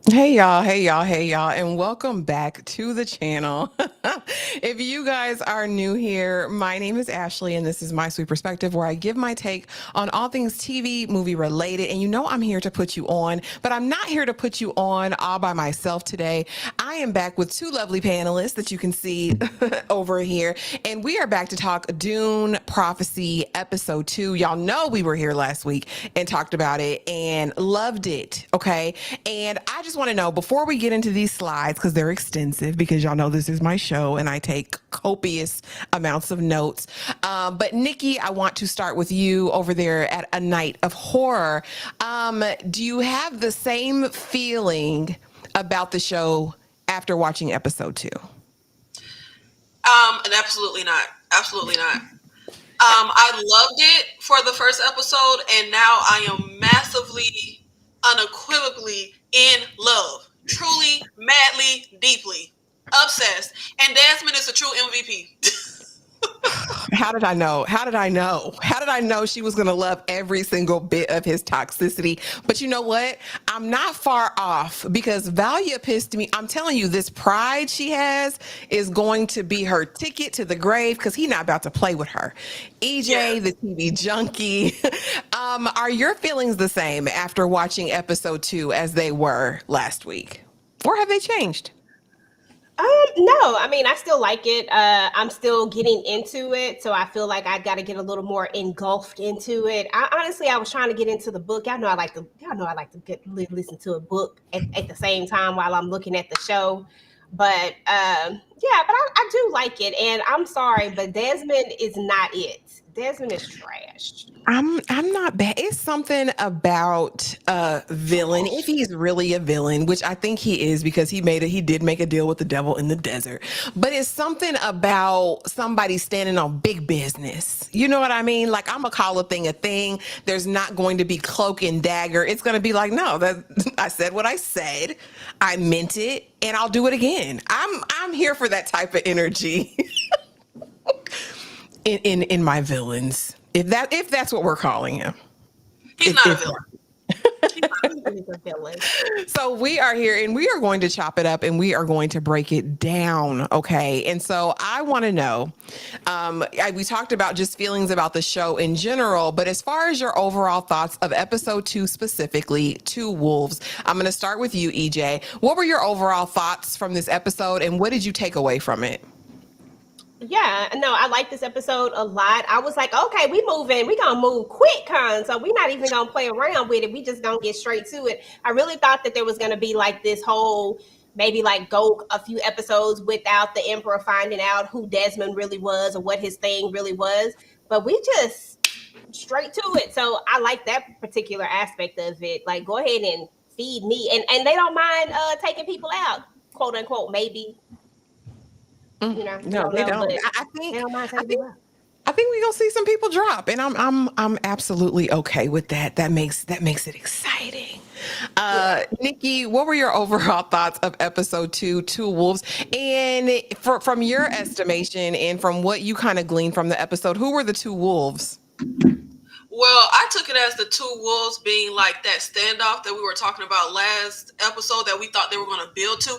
Hey y'all, and welcome back to the channel. If you guys are new here, my name is Ashley, and this is My Sweet Perspective, where I give my take on all things TV, movie related. And you know, I'm here to put you on, but I'm not here to put you on all by myself today. I am back with two lovely panelists that you can see over here, and we are back to talk Dune Prophecy Episode 2. Y'all know we were here last week and talked about it and loved it, okay? And I just want to know, before we get into these slides, because they're extensive, because y'all know this is my show and I take copious amounts of notes. But Nikki, I want to start with you over there at A Night of Horror. Do you have the same feeling about the show after watching episode 2? And absolutely not. Absolutely not. I loved it for the first episode, and now I am massively, unequivocally in love. Truly, madly, deeply obsessed. And Desmond is a true MVP. How did I know? How did I know? How did I know she was going to love every single bit of his toxicity? But you know what? I'm not far off, because Valia pissed me. I'm telling you, this pride she has is going to be her ticket to the grave, because he's not about to play with her. EJ, Yeah. the TV junkie. Are your feelings the same after watching episode 2 as they were last week? Or have they changed? No, I mean, I still like it. I'm still getting into it, so I feel like I got to get a little more engulfed into it. I was trying to get into the book. Y'all know I like to listen to a book at the same time while I'm looking at the show. But yeah, but I do like it, and I'm sorry, but Desmond is not it. Desmond is trash. I'm not bad. It's something about a villain, if he's really a villain, which I think he is, because he did make a deal with the devil in the desert. But it's something about somebody standing on big business. You know what I mean? Like, I'm gonna call a thing a thing. There's not going to be cloak and dagger. It's gonna be like, no, that I said what I said. I meant it, and I'll do it again. I'm here for that type of energy in my villains. If that's what we're calling him. He's not a villain. He's a villain. So we are here, and we are going to chop it up, and we are going to break it down. Okay. And so I want to know, we talked about just feelings about the show in general, but as far as your overall thoughts of episode 2, specifically Two Wolves, I'm going to start with you, EJ. What were your overall thoughts from this episode, and what did you take away from it? Yeah, no, I like this episode a lot. I was like, okay, we gonna move quick, so we're not even gonna play around with it. We just gonna get straight to it. I really thought that there was gonna be like this whole, maybe like go a few episodes without the Emperor finding out who Desmond really was or what his thing really was. But we just straight to it. So I like that particular aspect of it. Like, go ahead and feed me. And they don't mind taking people out, quote unquote, maybe. You know, No, they don't. I they don't mind I taking think people out. I think we're gonna see some people drop, and I'm absolutely okay with that. That makes it exciting. Nikki, what were your overall thoughts of episode 2, Two Wolves? And from your estimation and from what you kind of gleaned from the episode, who were the two wolves? Well, I took it as the two wolves being like that standoff that we were talking about last episode that we thought they were going to build to,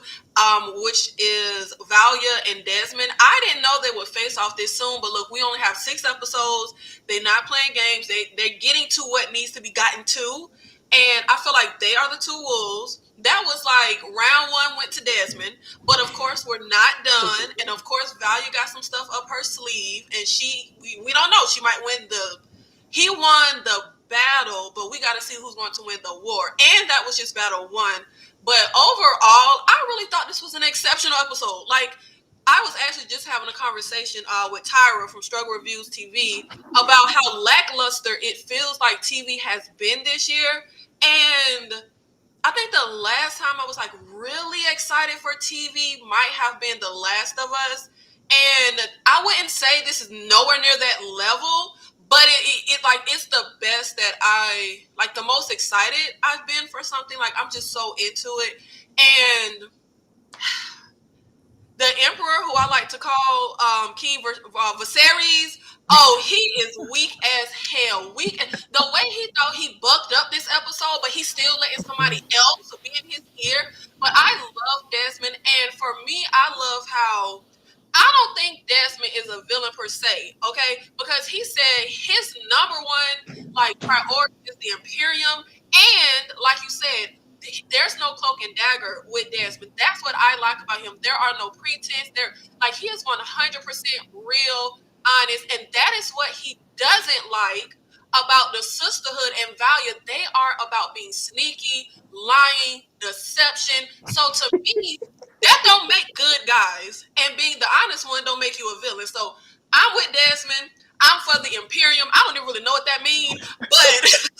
which is Valia and Desmond. I didn't know they would face off this soon, but look, we only have 6 episodes. They're not playing games. They're getting to what needs to be gotten to, and I feel like they are the two wolves. That was like round 1 went to Desmond, but of course we're not done, and of course Valia got some stuff up her sleeve, and we don't know, she might win he won the battle, but we got to see who's going to win the war. And that was just battle 1. But overall, I really thought this was an exceptional episode. Like, I was actually just having a conversation with Tyra from Struggle Reviews TV about how lackluster it feels like TV has been this year. And I think the last time I was like really excited for TV might have been The Last of Us. And I wouldn't say this is nowhere near that level, but it's the best that the most excited I've been for something. Like, I'm just so into it. And the Emperor, who I like to call King Viserys, Oh, he is weak as hell. Weak. The way he thought he bucked up this episode, but he's still letting somebody else be in his ear. But I love Desmond, and for me, I love how I don't think Desmond is a villain per se, okay? Because he said his number one like priority is the Imperium, and like you said, there's no cloak and dagger with Desmond. That's what I like about him. There are no pretense. There, like he is 100% real, honest, and that is what he doesn't like about the Sisterhood and Valia. They are about being sneaky, lying, deception. So to me, that don't make good guys, and being the honest one don't make you a villain. So I'm with Desmond. I'm for the Imperium. I don't even really know what that means, but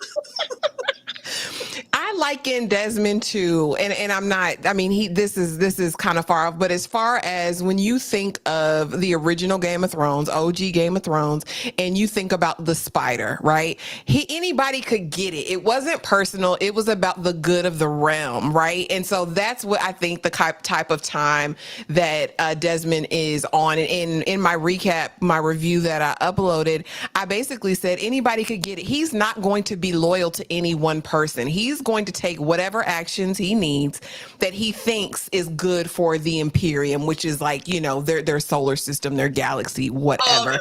I liken Desmond to, and I'm not. I mean, this is kind of far off. But as far as when you think of the original Game of Thrones, OG Game of Thrones, and you think about the spider, right? Anybody could get it. It wasn't personal. It was about the good of the realm, right? And so that's what I think the type of time that Desmond is on. And in my recap, my review that I uploaded, I basically said anybody could get it. He's not going to be loyal to any one person. He's going to take whatever actions he needs that he thinks is good for the Imperium, which is like, their solar system, their galaxy, whatever.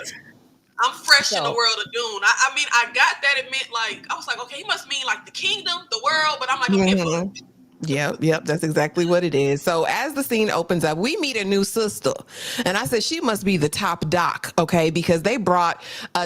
I'm fresh in the So, world of Dune. I mean, I got that. It meant like I was like, okay, he must mean like the kingdom, the world. But I'm like, okay, fuck. mhm. Yep, that's exactly what it is. So as the scene opens up, we meet a new sister. And I said, she must be the top doc, okay? Because they brought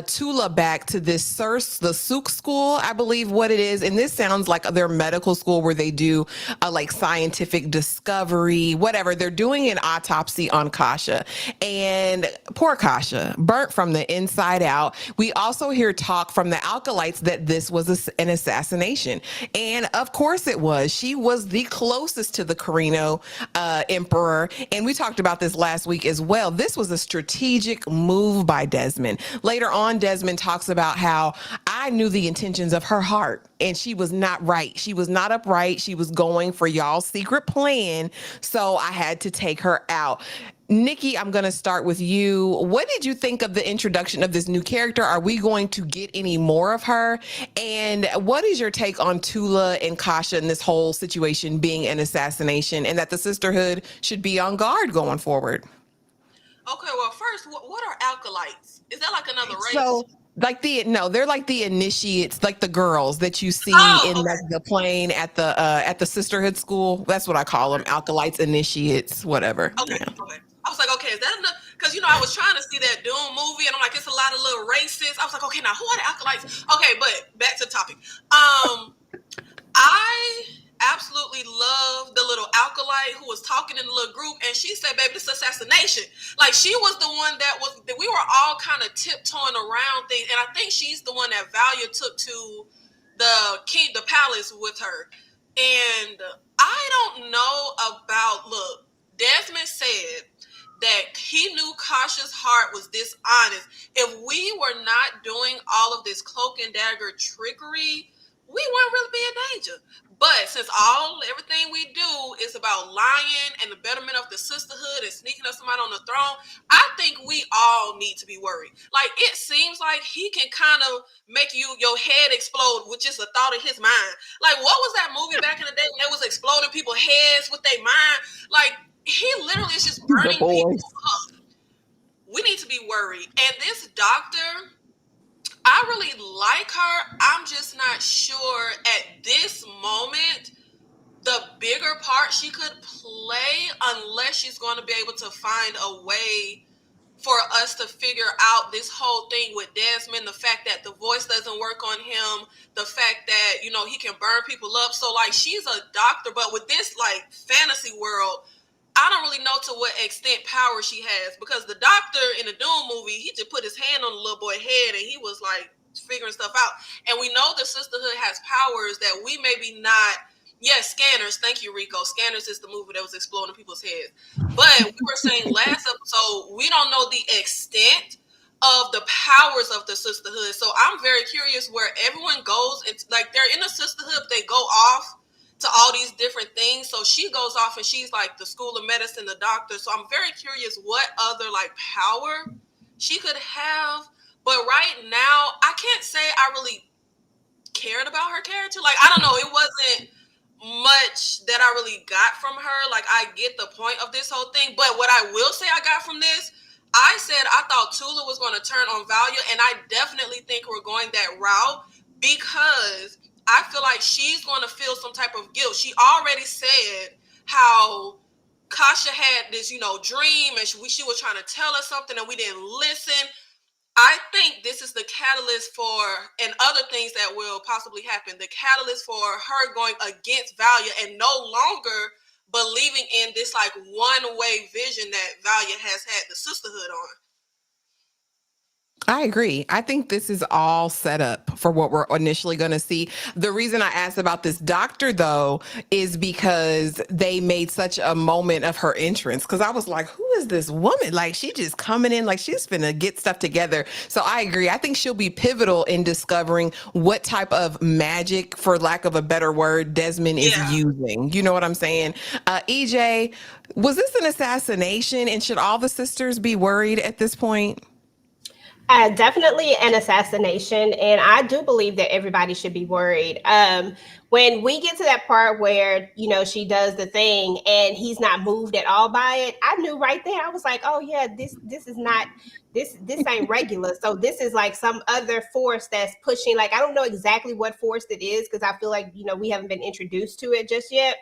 Tula back to the Sook school, I believe what it is. And this sounds like their medical school where they do like scientific discovery, whatever. They're doing an autopsy on Kasha. And poor Kasha, burnt from the inside out. We also hear talk from the Alkalites that this was an assassination. And of course it was. She was the closest to the Carino emperor. And we talked about this last week as well. This was a strategic move by Desmond. Later on, Desmond talks about how I knew the intentions of her heart and she was not right. She was not upright. She was going for y'all's secret plan. So I had to take her out. Nikki, I'm going to start with you. What did you think of the introduction of this new character? Are we going to get any more of her? And what is your take on Tula and Kasha and this whole situation being an assassination and that the Sisterhood should be on guard going forward? Okay, well, first, what are alkalites? Is that like another race? So, they're like the initiates, like the girls that you see Oh, in okay. the plane at the Sisterhood school. That's what I call them, alkalites, initiates, whatever. Okay, Yeah. okay. I was like, okay, is that enough? Because I was trying to see that Dune movie, and I'm like, it's a lot of little races. I was like, okay, now who are the acolytes? Okay, but back to the topic. I absolutely love the little acolyte who was talking in the little group, and she said, "Baby, this is assassination." Like she was the one that we were all kind of tiptoeing around things, and I think she's the one that Valia took to the palace with her. And I don't know about look. Desmond said that he knew Kasha's heart was dishonest. If we were not doing all of this cloak and dagger trickery, we wouldn't really be in danger. But since everything we do is about lying and the betterment of the sisterhood and sneaking up somebody on the throne, I think we all need to be worried. Like it seems like he can kind of make your head explode with just a thought in his mind. Like what was that movie back in the day when they was exploding people's heads with their mind? Like he literally is just The burning people boys. up. We need to be worried. And this doctor, I really like her. I'm just not sure at this moment the bigger part she could play unless she's going to be able to find a way for us to figure out this whole thing with Desmond, the fact that the voice doesn't work on him, the fact that, he can burn people up. So like she's a doctor, but with this like fantasy world, I don't really know to what extent power she has because the doctor in the Dune movie, he just put his hand on the little boy's head and he was like figuring stuff out. And we know the Sisterhood has powers that we maybe not. Yes, Scanners. Thank you, Rico. Scanners is the movie that was exploding people's heads. But we were saying last episode, we don't know the extent of the powers of the Sisterhood. So I'm very curious where everyone goes. It's like they're in the Sisterhood, they go off to all these different things. So she goes off and she's like the school of medicine, the doctor. So I'm very curious what other like power she could have. But right now, I can't say I really cared about her character. Like, I don't know, it wasn't much that I really got from her. Like, I get the point of this whole thing, but what I will say I got from this, I said I thought Tula was going to turn on Valia, and I definitely think we're going that route because I feel like she's going to feel some type of guilt. She already said how Kasha had this, dream, and she was trying to tell us something, and we didn't listen. I think this is the catalyst for, and other things that will possibly happen, the catalyst for her going against Valia and no longer believing in this like one-way vision that Valia has had the sisterhood on. I agree. I think this is all set up for what we're initially going to see. The reason I asked about this doctor, though, is because they made such a moment of her entrance. Because I was like, who is this woman? Like, she just coming in like she's finna get stuff together. So I agree. I think she'll be pivotal in discovering what type of magic, for lack of a better word, Desmond is using. You know what I'm saying? EJ, was this an assassination? And should all the sisters be worried at this point? Definitely an assassination, and I do believe that everybody should be worried. When we get to that part where she does the thing and he's not moved at all by it, I knew right there. I was like, oh yeah, this is not this ain't regular. So this is like some other force that's pushing. Like, I don't know exactly what force it is because I feel like we haven't been introduced to it just yet.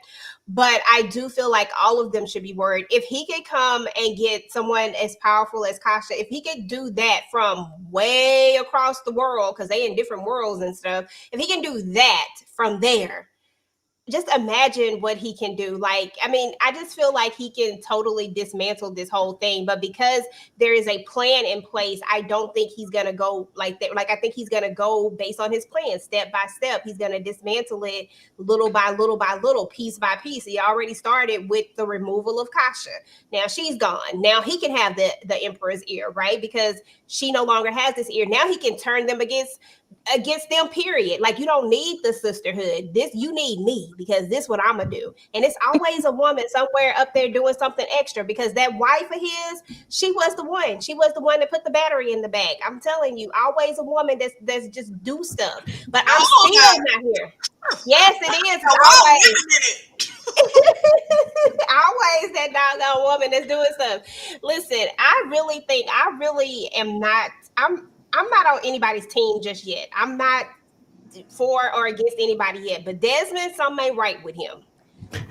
But I do feel like all of them should be worried. If he could come and get someone as powerful as Kasha, if he could do that from way across the world, because they in different worlds and stuff, if he can do that from there, just imagine what he can do. Like, I mean, I just feel like he can totally dismantle this whole thing. But because there is a plan in place, I don't think he's going to go like that. Like, I think he's going to go based on his plan, step by step. He's going to dismantle it little by little by little, piece by piece. He already started with the removal of Kasha. Now she's gone. Now he can have the Emperor's ear, right? Because she no longer has this ear. Now he can turn them against them, period. Like, you don't need the sisterhood. You need me, because this what I'm gonna do. And it's always a woman somewhere up there doing something extra, because that wife of his, she was the one that put the battery in the bag. I'm telling you, always a woman that's just do stuff. But I'm still not here. Yes, it is always that doggone woman that's doing stuff. Listen, I really am not. I'm not on anybody's team just yet. I'm not for or against anybody yet. But Desmond, something ain't right with him.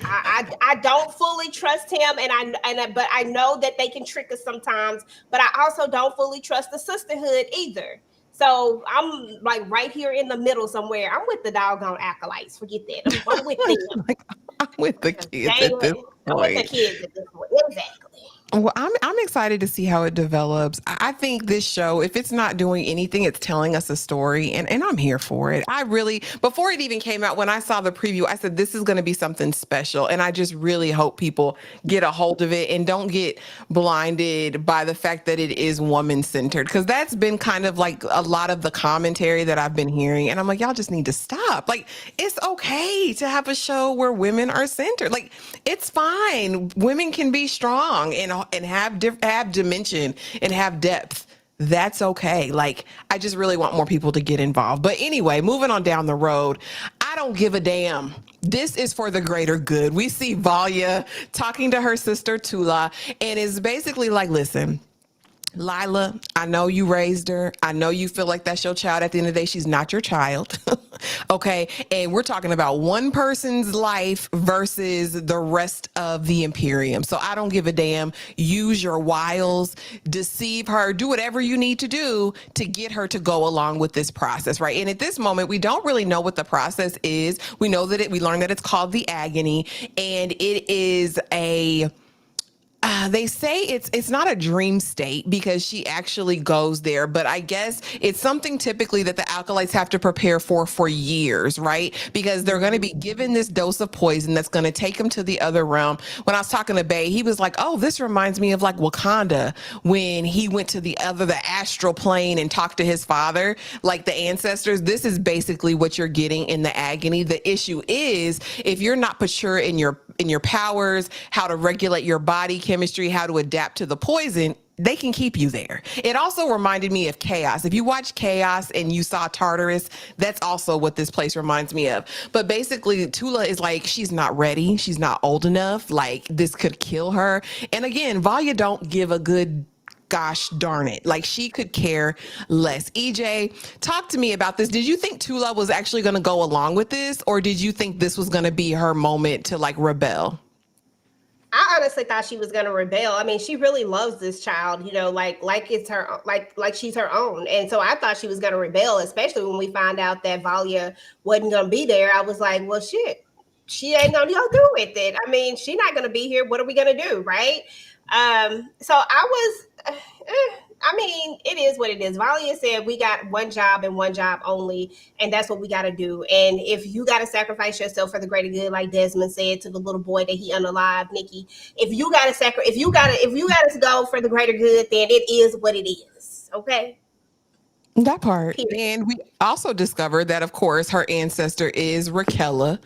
I don't fully trust him, but I know that they can trick us sometimes. But I also don't fully trust the sisterhood either. So I'm like right here in the middle somewhere. I'm with the doggone acolytes. Forget that. I'm with them. I'm with the kids at this point. I'm with the kids at this point. Exactly. Well, I'm excited to see how it develops. I think this show, if it's not doing anything, it's telling us a story, and I'm here for it. I really, before it even came out, when I saw the preview, I said, this is going to be something special. And I just really hope people get a hold of it and don't get blinded by the fact that it is woman-centered, because that's been kind of like a lot of the commentary that I've been hearing. And I'm like, y'all just need to stop. Like, it's okay to have a show where women are centered. Like, it's fine. Women can be strong and have dimension and have depth. That's okay. Like, I just really want more people to get involved. But anyway, moving on down the road, I don't give a damn. This is for the greater good. We see Valia talking to her sister Tula, and is basically like, listen, Lila, I know you raised her. I know you feel like that's your child. At the end of the day, she's not your child. Okay. And we're talking about one person's life versus the rest of the Imperium. So I don't give a damn. Use your wiles, deceive her, do whatever you need to do to get her to go along with this process. Right. And at this moment, we don't really know what the process is. We know that we learned that it's called the agony, and it is they say it's not a dream state because she actually goes there, but I guess it's something typically that the acolytes have to prepare for years, right? Because they're going to be given this dose of poison that's going to take them to the other realm. When I was talking to Bay, he was like, oh, this reminds me of like Wakanda when he went to the astral plane and talked to his father, like the ancestors. This is basically what you're getting in the agony. The issue is if you're not mature in your powers, how to regulate your body chemistry, how to adapt to the poison, they can keep you there. It also reminded me of Chaos. If you watch Chaos and you saw Tartarus, that's also what this place reminds me of. But basically, Tula is like, she's not ready. She's not old enough. Like, this could kill her. And again, Valia don't give a good gosh darn it. Like, she could care less. EJ, talk to me about this. Did you think Tula was actually going to go along with this? Or did you think this was going to be her moment to like rebel? I honestly thought she was going to rebel. I mean, she really loves this child, you know, like it's her, like she's her own. And so I thought she was going to rebel, especially when we find out that Valia wasn't going to be there. I was like, well, shit, she ain't going to go through with it. I mean, she's not going to be here. What are we going to do, right? So I was, I mean, it is what it is. Valia said we got one job and one job only, and that's what we got to do. And if you got to sacrifice yourself for the greater good, like Desmond said to the little boy that he unalived, Nikki, if you got to if you got to go for the greater good, then it is what it is. Okay. That part. Period. And we also discovered that, of course, her ancestor is Raquella,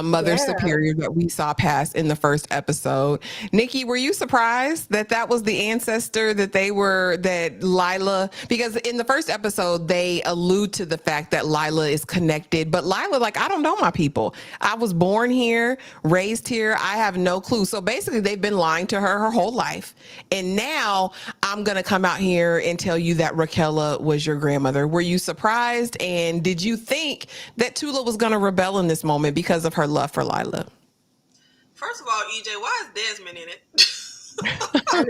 Mother Yeah. Superior that we saw pass in the first episode. Nikki, were you surprised that that was the ancestor that Lila, because in the first episode, they allude to the fact that Lila is connected, but Lila, like, I don't know my people. I was born here, raised here. I have no clue. So basically, they've been lying to her whole life. And now I'm going to come out here and tell you that Raquella was your grandmother. Were you surprised? And did you think that Tula was going to rebel in this moment because of her love for Lila? First of all, EJ, why is Desmond in it? But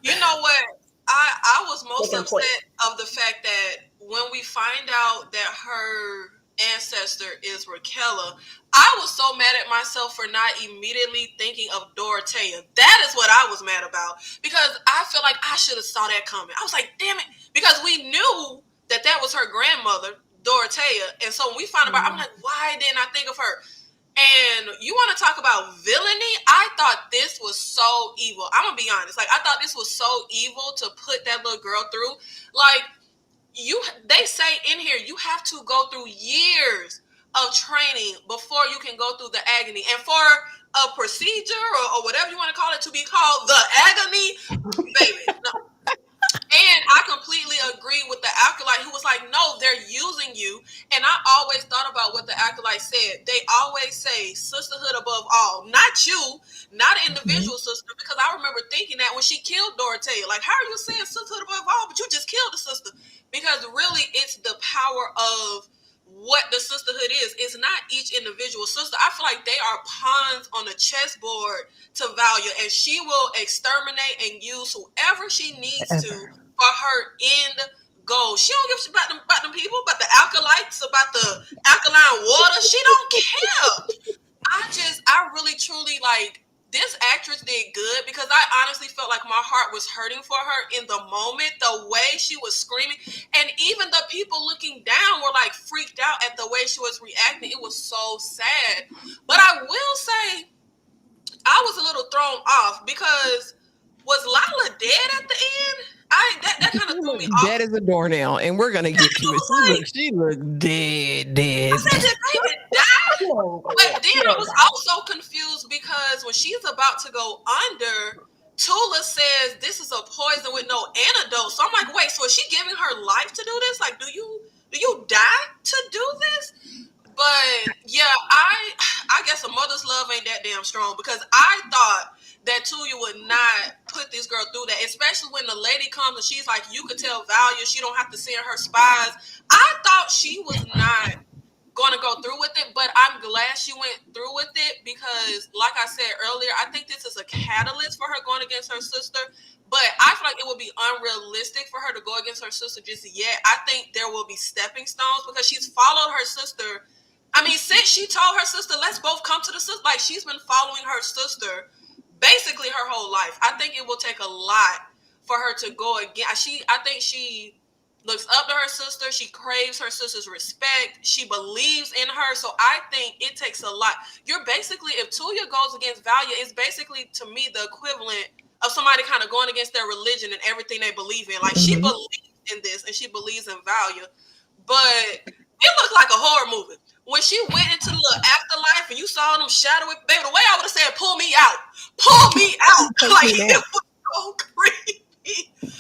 you know what? I was most Making a point. upset of the fact that when we find out that her ancestor is Raquella, I was so mad at myself for not immediately thinking of Dorothea. That is what I was mad about, because I feel like I should have saw that coming. I was like, damn it, because we knew that that was her grandmother, Dorothea, and so when we found out, I'm like, why didn't I think of her? And you want to talk about villainy? I thought this was so evil. I'm gonna be honest. Like, I thought this was so evil to put that little girl through. Like, they say in here you have to go through years of training before you can go through the agony. And for a procedure or whatever you want to call it to be called the agony, baby, no. And I completely agree with the acolyte who was like, no, they're using you. And I always thought about what the acolyte said. They always say sisterhood above all, not you, not an individual sister, because I remember thinking that when she killed Dorothea, like, how are you saying sisterhood above all, but you just killed the sister? Because really it's the power of what the sisterhood is. It's not each individual sister. I feel like they are pawns on the chessboard to Valia, and she will exterminate and use whoever she needs to for her end goal. She don't give a shit about them people, about the acolytes, about the alkaline water. She don't care. I really truly, like, this actress did good, because I honestly felt like my heart was hurting for her in the moment, the way she was screaming. And even the people looking down were like freaked out at the way she was reacting. It was so sad. But I will say, I was a little thrown off, because was Lila dead at the end? That kind of threw me off. Dead as a doornail, and we're gonna get to it. She looked dead. I said, did baby die? But then I was also confused, because when she's about to go under, Tula says this is a poison with no antidote. So I'm like, wait, so is she giving her life to do this? Like, do you die to do this? But yeah, I guess a mother's love ain't that damn strong, because I thought that Tuya would not put this girl through that, especially when the lady comes and she's like, you could tell Valia she don't have to send her spies. I thought she was not going to go through with it, but I'm glad she went through with it, because like I said earlier, I think this is a catalyst for her going against her sister. But I feel like it would be unrealistic for her to go against her sister just yet. I think there will be stepping stones, because she's followed her sister. I mean, since she told her sister, let's both come to the sister, like, she's been following her sister basically her whole life. I think it will take a lot for her to go again. I think she looks up to her sister. She craves her sister's respect. She believes in her. So I think it takes a lot. You're basically, if Tuya goes against Valia, it's basically, to me, the equivalent of somebody kind of going against their religion and everything they believe in. Like, she believes in this and she believes in Valia. But it looked like a horror movie. When she went into the little afterlife and you saw them shadowy, baby, the way I would have said, pull me out. Pull me out. Like, so creepy.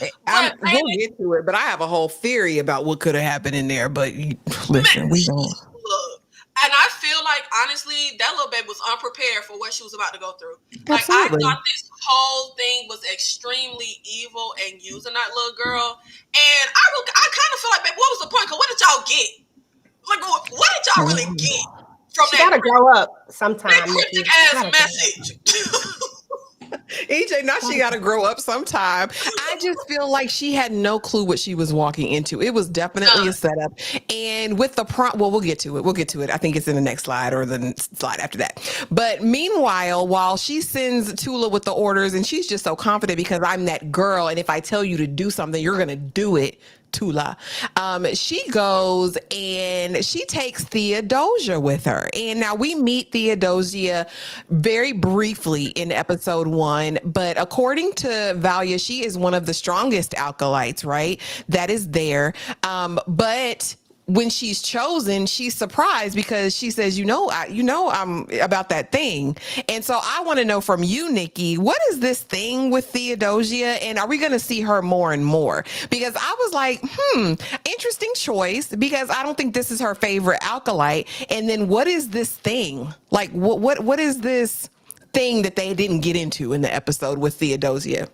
But We'll get to it, but I have a whole theory about what could have happened in there. But listen, we don't. Look, and I feel like honestly, that little baby was unprepared for what she was about to go through. Like I Absolutely. thought this whole thing was extremely evil and using that little girl. And I kind of feel like, babe, what was the point? Because what did y'all get? Like, what did y'all really get from She that? gotta grow up sometime. That cryptic ass message. EJ, now she got to grow up sometime. I just feel like she had no clue what she was walking into. It was definitely a setup. And with the prompt, well, we'll get to it. We'll get to it. I think it's in the next slide or the slide after that. But meanwhile, while she sends Tula with the orders, and she's just so confident because I'm that girl, and if I tell you to do something, you're going to do it. Tula. She goes and she takes Theodosia with her. And now we meet Theodosia very briefly in episode 1, but according to Valia, she is one of the strongest acolytes, right? That is there. But when she's chosen, she's surprised because she says, I'm about that thing. And so I want to know from you, Nikki, what is this thing with Theodosia? And are we going to see her more and more? Because I was like, interesting choice, because I don't think this is her favorite acolyte. And then what is this thing? Like, what is this thing that they didn't get into in the episode with Theodosia?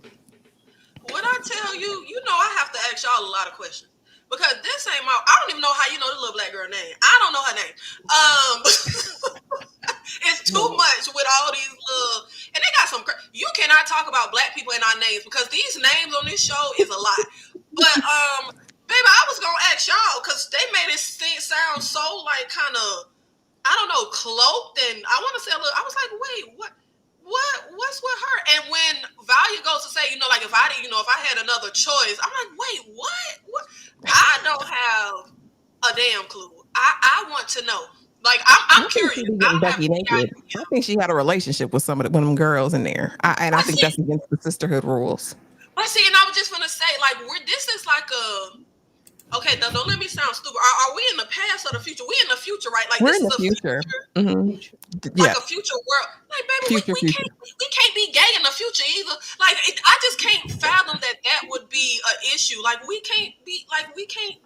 When I tell you, I have to ask y'all a lot of questions. Because this ain't I don't even know how you know the little black girl name. I don't know her name. It's too much with all these little, and they got some, you cannot talk about black people in our names because these names on this show is a lot. But, baby, I was going to ask y'all because they made it sound so like kind of, I don't know, cloaked. And I want to say a little, I was like, wait, what's with her? And when Valia goes to say, like if I had another choice, I'm like, wait, what? I don't have a damn clue. I want to know. Like I'm curious. I think she had a relationship with one of them girls in there. I think that's against the Sisterhood rules. But see, and I was just gonna say, like, this is like a. Okay, now don't let me sound stupid. Are we in the past or the future? We in the future, right? Like we're this in is the future. Like a future world. Like, baby, we can't be gay in the future either. Like, I just can't fathom that would be an issue. Like, we can't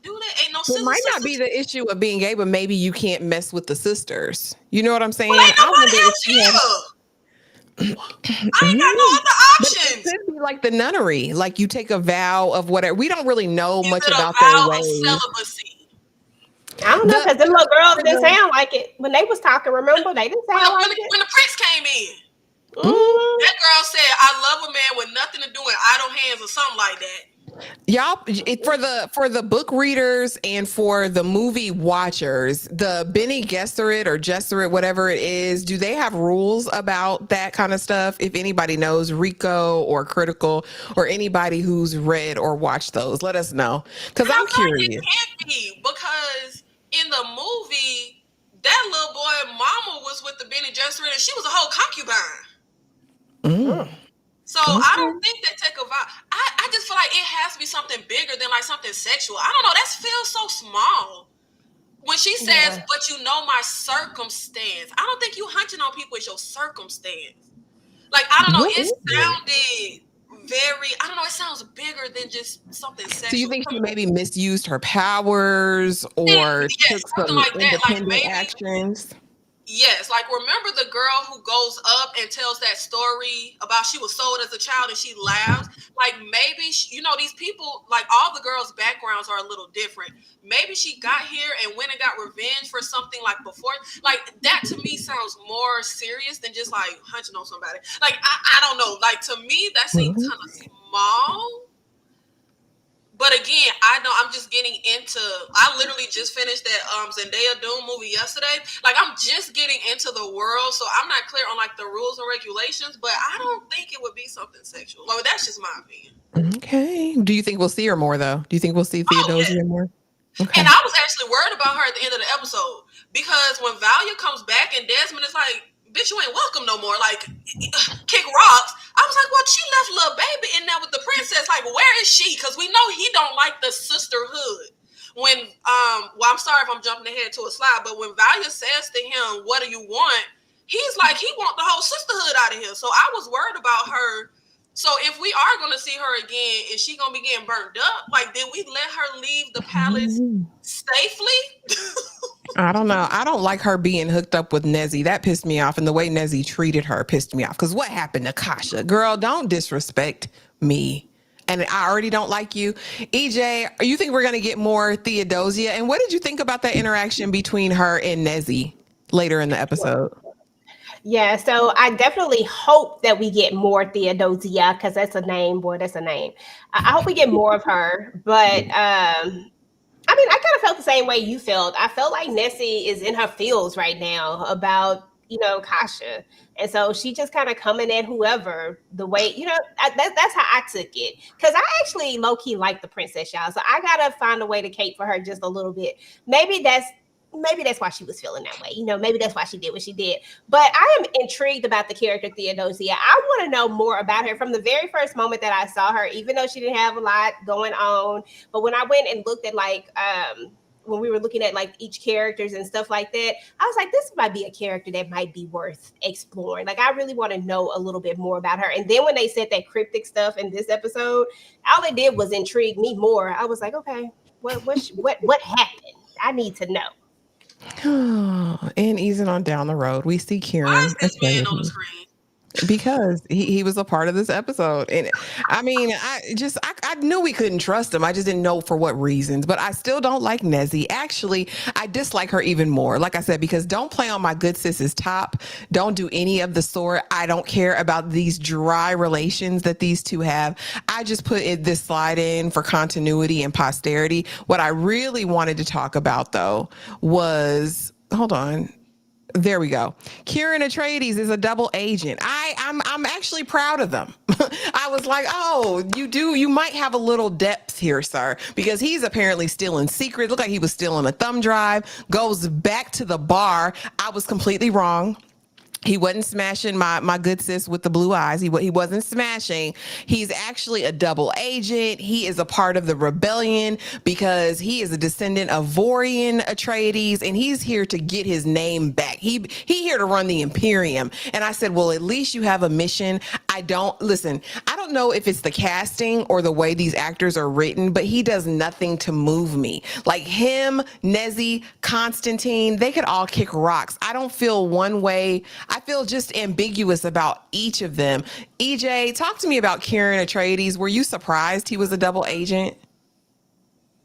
do that. Ain't no. It might not be the issue of being gay, but maybe you can't mess with the sisters. You know what I'm saying? Well, ain't nobody else here. I ain't got no other options. It could be like the nunnery, like you take a vow of whatever. We don't really know much about their ways. Celibacy. I don't know, because the little girls didn't sound like it when they was talking. Remember, they didn't sound like it when the prince came in. That girl said, "I love a man with nothing to do with idle hands" or something like that. Y'all, for the book readers and for the movie watchers, the Bene Gesserit or Gesserit, whatever it is, do they have rules about that kind of stuff? If anybody knows, Rico or Critical or anybody who's read or watched those, let us know, because I'm curious. It can't be, because in the movie, that little boy mama was with the Bene Gesserit and she was a whole concubine. So I don't think they take a vow. I just feel like it has to be something bigger than like something sexual. I don't know. That feels so small. When she says, "But you know my circumstance," I don't think you hunting on people with your circumstance. Like, I don't know. It sounded very, I don't know. It sounds bigger than just something sexual. So you think she maybe misused her powers or took some like independent actions? Yes, like remember the girl who goes up and tells that story about she was sold as a child and she laughs? Like maybe, these people, like all the girls' backgrounds are a little different. Maybe she got here and went and got revenge for something like before. Like that to me sounds more serious than just like hunching on somebody. Like, I don't know. Like to me, that seems kind of small. But again, I'm just getting into, I literally just finished that Zendaya Dune movie yesterday. Like, I'm just getting into the world, so I'm not clear on, like, the rules and regulations, but I don't think it would be something sexual. Like, that's just my opinion. Okay. Do you think we'll see her more, though? Do you think we'll see Theodosia more? Okay. And I was actually worried about her at the end of the episode, because when Valia comes back and Desmond is like, "Bitch, you ain't welcome no more," like, kick rocks. I was like, well, she left little baby in there with the princess. Like, where is she? Because we know he don't like the sisterhood. When, I'm sorry if I'm jumping ahead to a slide, but when Valia says to him, "What do you want?" He's like, he want the whole sisterhood out of here. So I was worried about her So if we are going to see her again, is she going to be getting burnt up? Like, did we let her leave the palace safely? I don't know. I don't like her being hooked up with Nezzy. That pissed me off. And the way Nezzy treated her pissed me off. Because what happened to Kasha? Girl, don't disrespect me. And I already don't like you. EJ, you think we're going to get more Theodosia? And what did you think about that interaction between her and Nezzy later in the episode? Yeah, so I definitely hope that we get more Theodosia because that's a name, boy. That's a name. I hope we get more of her, but I mean, I kind of felt the same way you felt. I felt like Nessie is in her feels right now about, Kasha. And so she just kind of coming at whoever the way, that's how I took it. Because I actually low key like the princess, y'all. So I got to find a way to cape for her just a little bit. Maybe that's why she was feeling that way. Maybe that's why she did what she did. But I am intrigued about the character Theodosia. I want to know more about her from the very first moment that I saw her, even though she didn't have a lot going on. But when I went and looked at when we were looking at like each characters and stuff like that, I was like, this might be a character that might be worth exploring. Like, I really want to know a little bit more about her. And then when they said that cryptic stuff in this episode, all it did was intrigue me more. I was like, okay, what happened? I need to know. And easing on down the road, we see Why is Kieran this man on the Atreides screen? because he was a part of this episode. And I mean, I knew we couldn't trust him. I just didn't know for what reasons. But I still don't like Nezzy. Actually, I dislike her even more. Like I said, because don't play on my good sis's top. Don't do any of the sort. I don't care about these dry relations that these two have. I just put this slide in for continuity and posterity. What I really wanted to talk about though was, hold on. There we go. Kieran Atreides is a double agent. I'm actually proud of them. I was like, oh, you might have a little depth here, sir, because he's apparently still in secret. Looked like he was still on a thumb drive. Goes back to the bar. I was completely wrong. He wasn't smashing my good sis with the blue eyes. He wasn't smashing. He's actually a double agent. He is a part of the rebellion because he is a descendant of Vorian Atreides, and he's here to get his name back. He here to run the Imperium. And I said, well, at least you have a mission. I don't know if it's the casting or the way these actors are written, but he does nothing to move me. Like him, Nezzy, Constantine, they could all kick rocks. I don't feel one way. I feel just ambiguous about each of them. EJ, talk to me about Kieran Atreides. Were you surprised he was a double agent?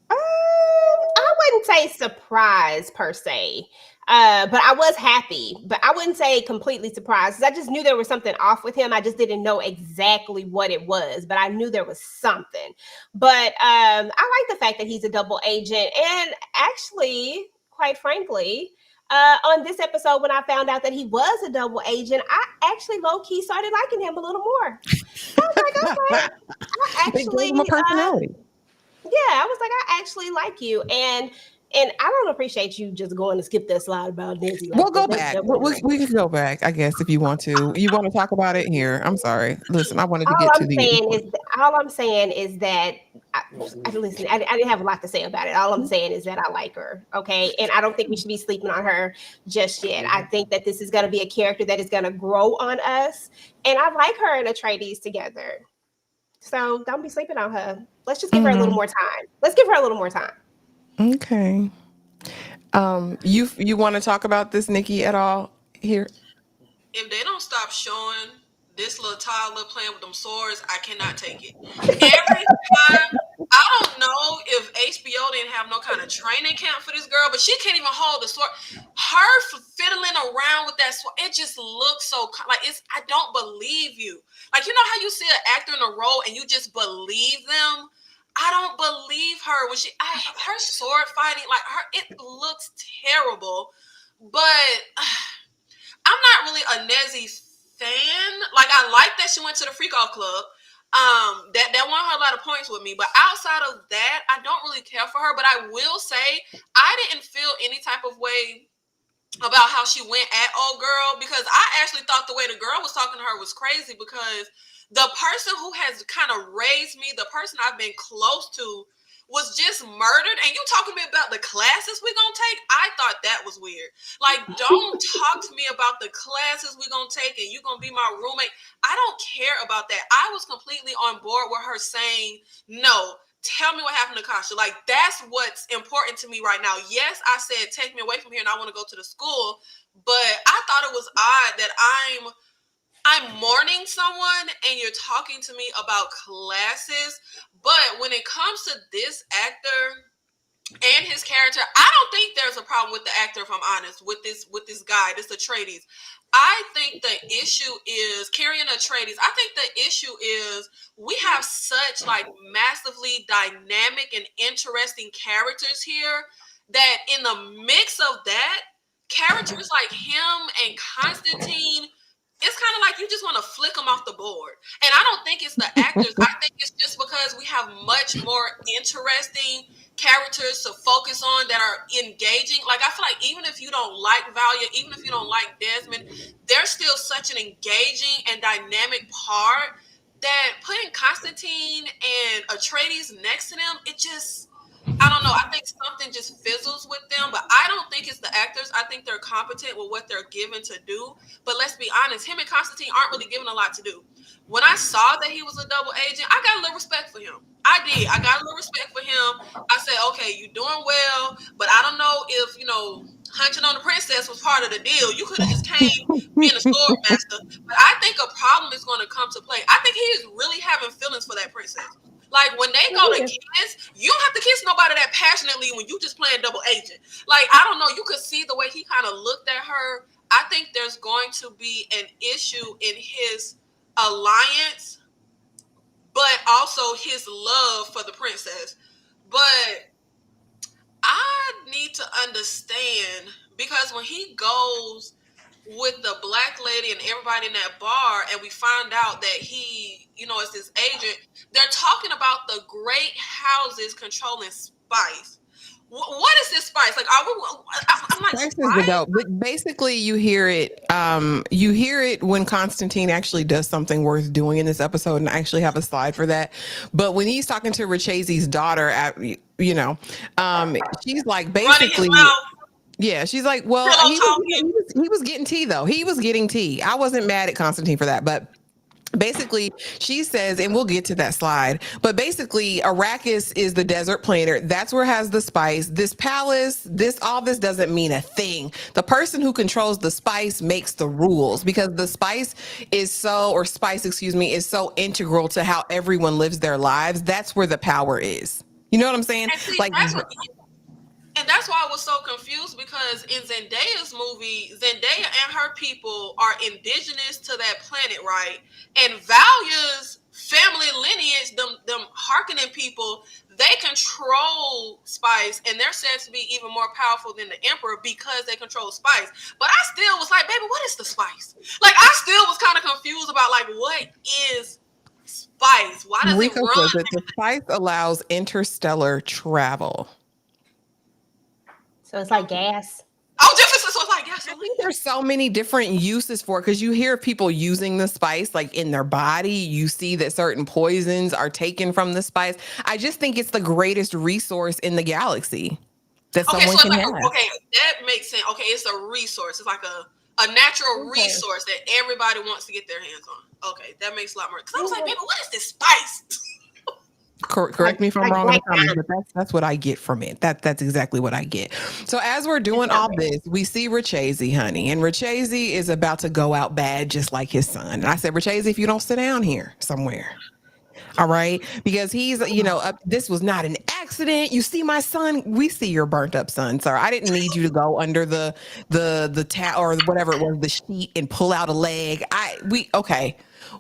I wouldn't say surprise per se, but I was happy. But I wouldn't say completely surprised because I just knew there was something off with him. I just didn't know exactly what it was, but I knew there was something. But I like the fact that he's a double agent, and actually, quite frankly, on this episode, when I found out that he was a double agent, I actually low key started liking him a little more. I was like, okay, I They gave him actually a personality. yeah, I was like, I actually like you, and I don't appreciate you just going to skip that slide about Nancy like We'll that. go back. We can go back, I guess, if you want to. You want to talk about it here? I'm sorry. Listen, I wanted to all get to I'm the saying point. is, all I'm saying is that listen. I didn't have a lot to say about it. All I'm saying is that I like her. Okay, and I don't think we should be sleeping on her just yet. I think that this is going to be a character that is going to grow on us, and I like her and Atreides together. So don't be sleeping on her. Let's just give her a little Mhm. more time. Let's give her a little more time. Okay. You want to talk about this, Nikki, at all here? If they don't stop showing this little toddler playing with them swords, I cannot take it. Every time, I don't know if HBO didn't have no kind of training camp for this girl, but she can't even hold the sword. Her fiddling around with that sword, it just looks so like it's. I don't believe you. Like, you know how you see an actor in a role and you just believe them. I don't believe her when her sword fighting, like her, it looks terrible. But I'm not really a Nezzy fan. Like, I like that she went to the freak off club. That won her a lot of points with me. But outside of that, I don't really care for her. But I will say I didn't feel any type of way about how she went at old girl, because I actually thought the way the girl was talking to her was crazy, because the person who has kind of raised me, the person I've been close to, was just murdered, and you talking to me about the classes we gonna take? I thought that was weird. Like, don't talk to me about the classes we gonna take and you gonna be my roommate. I don't care about that. I was completely on board with her saying, no, tell me what happened to Kasha. Like, that's what's important to me right now. Yes, I said, take me away from here and I want to go to the school, but I thought it was odd that I'm mourning someone and you're talking to me about classes. But when it comes to this actor and his character, I don't think there's a problem with the actor, if I'm honest, with this guy, this Atreides. I think the issue is carrying Atreides. I think the issue is we have such like massively dynamic and interesting characters here that in the mix of that, characters like him and Constantine, it's kind of like you just want to flick them off the board. And I don't think it's the actors. I think it's just because we have much more interesting characters to focus on that are engaging. Like, I feel like even if you don't like Valia, even if you don't like Desmond, they're still such an engaging and dynamic part that putting Constantine and Atreides next to them, it just, I don't know. I think something just fizzles with them, but I don't think it's the actors. I think they're competent with what they're given to do. But let's be honest, him and Constantine aren't really given a lot to do. When I saw that he was a double agent, I got a little respect for him. I did. I got a little respect for him. I said, okay, you're doing well, but I don't know if, hunching on the princess was part of the deal. You could have just came being a sword master. But I think a problem is going to come to play. I think he is really having feelings for that princess. Like, when they go to kiss, you don't have to kiss nobody that passionately when you just playing double agent. Like, I don't know. You could see the way he kind of looked at her. I think there's going to be an issue in his alliance, but also his love for the princess. But I need to understand, because when he goes with the black lady and everybody in that bar, and we find out that he, is this agent, they're talking about the great houses controlling spice. What is this spice? Like, I'm like, spice is dope. But basically, you hear it. You hear it when Constantine actually does something worth doing in this episode, and I actually have a slide for that. But when he's talking to Rachese's daughter, she's like basically. Yeah, she's like, well, he was getting tea though. He was getting tea. I wasn't mad at Constantine for that, but basically she says, and we'll get to that slide, but basically Arrakis is the desert planet. That's where it has the spice. This palace, all this doesn't mean a thing. The person who controls the spice makes the rules, because the spice is so integral to how everyone lives their lives. That's where the power is. You know what I'm saying? And that's why I was so confused, because in Zendaya's movie, Zendaya and her people are indigenous to that planet, right? And Valia's family lineage, them Harkonnen people, they control spice, and they're said to be even more powerful than the Emperor because they control spice. But I still was like, baby, what is the spice? Like, I still was kind of confused about, like, what is spice? Why does it run? The spice allows interstellar travel. So it's like gas. Oh, just so it's like gas. I think there's so many different uses for it, because you hear people using the spice like in their body. You see that certain poisons are taken from the spice. I just think it's the greatest resource in the galaxy that someone can have. Okay, that makes sense. Okay, it's a resource. It's like a natural resource that everybody wants to get their hands on. Okay, that makes a lot more. Because I was like, baby, what is this spice? Correct me if I'm wrong in the comments, but that's what I get from it. That's exactly what I get. So as we're doing all this, we see Rachese, honey, and Rachese is about to go out bad, just like his son. And I said, Rachese, if you don't sit down here somewhere, all right, because he's, this was not an accident. You see my son, we see your burnt up son, sir. I didn't need you to go under the towel or whatever it was, the sheet, and pull out a leg.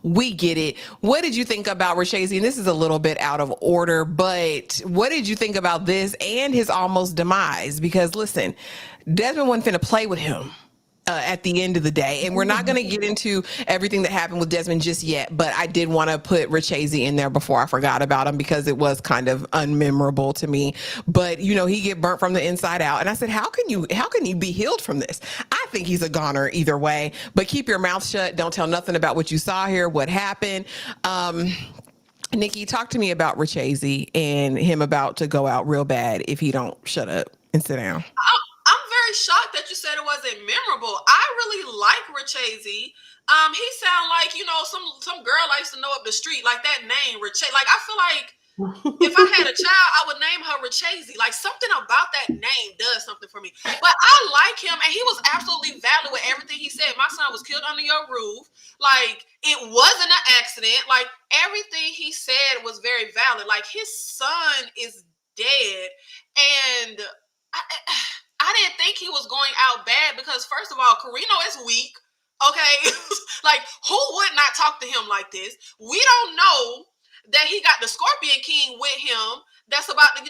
We get it. What did you think about Rachese? And this is a little bit out of order, but what did you think about this and his almost demise? Because listen, Desmond wasn't finna play with him at the end of the day. And we're not going to get into everything that happened with Desmond just yet, but I did want to put Rachese in there before I forgot about him, because it was kind of unmemorable to me. But, he get burnt from the inside out. And I said, how can you be healed from this? I think he's a goner either way, but keep your mouth shut. Don't tell nothing about what you saw here, what happened. Nikki, talk to me about Richese and him about to go out real bad if he don't shut up and sit down. I'm very shocked that you said it wasn't memorable. I really like Richese. He sound like, some girl I used to know up the street, like that name, Richese. Like, I feel like if I had a child, I would name her Richese. Like, something about that name does something for me. But I like him, and he was absolutely valid with everything he said. My son was killed under your roof. Like, it wasn't an accident. Like, everything he said was very valid. Like, his son is dead, and I didn't think he was going out bad because, first of all, Carino is weak. Okay, like, who would not talk to him like this? We don't know that he got the Scorpion King with him that's about to,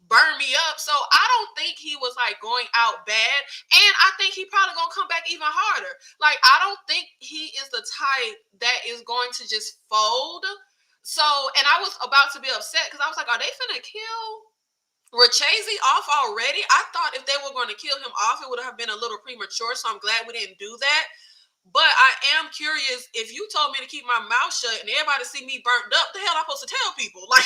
burn me up. So I don't think he was like going out bad. And I think he probably gonna come back even harder. Like, I don't think he is the type that is going to just fold. So, and I was about to be upset because I was like, are they finna kill Richese off already? I thought if they were going to kill him off, it would have been a little premature. So I'm glad we didn't do that. But I am curious, if you told me to keep my mouth shut and everybody see me burnt up, the hell am I supposed to tell people? Like,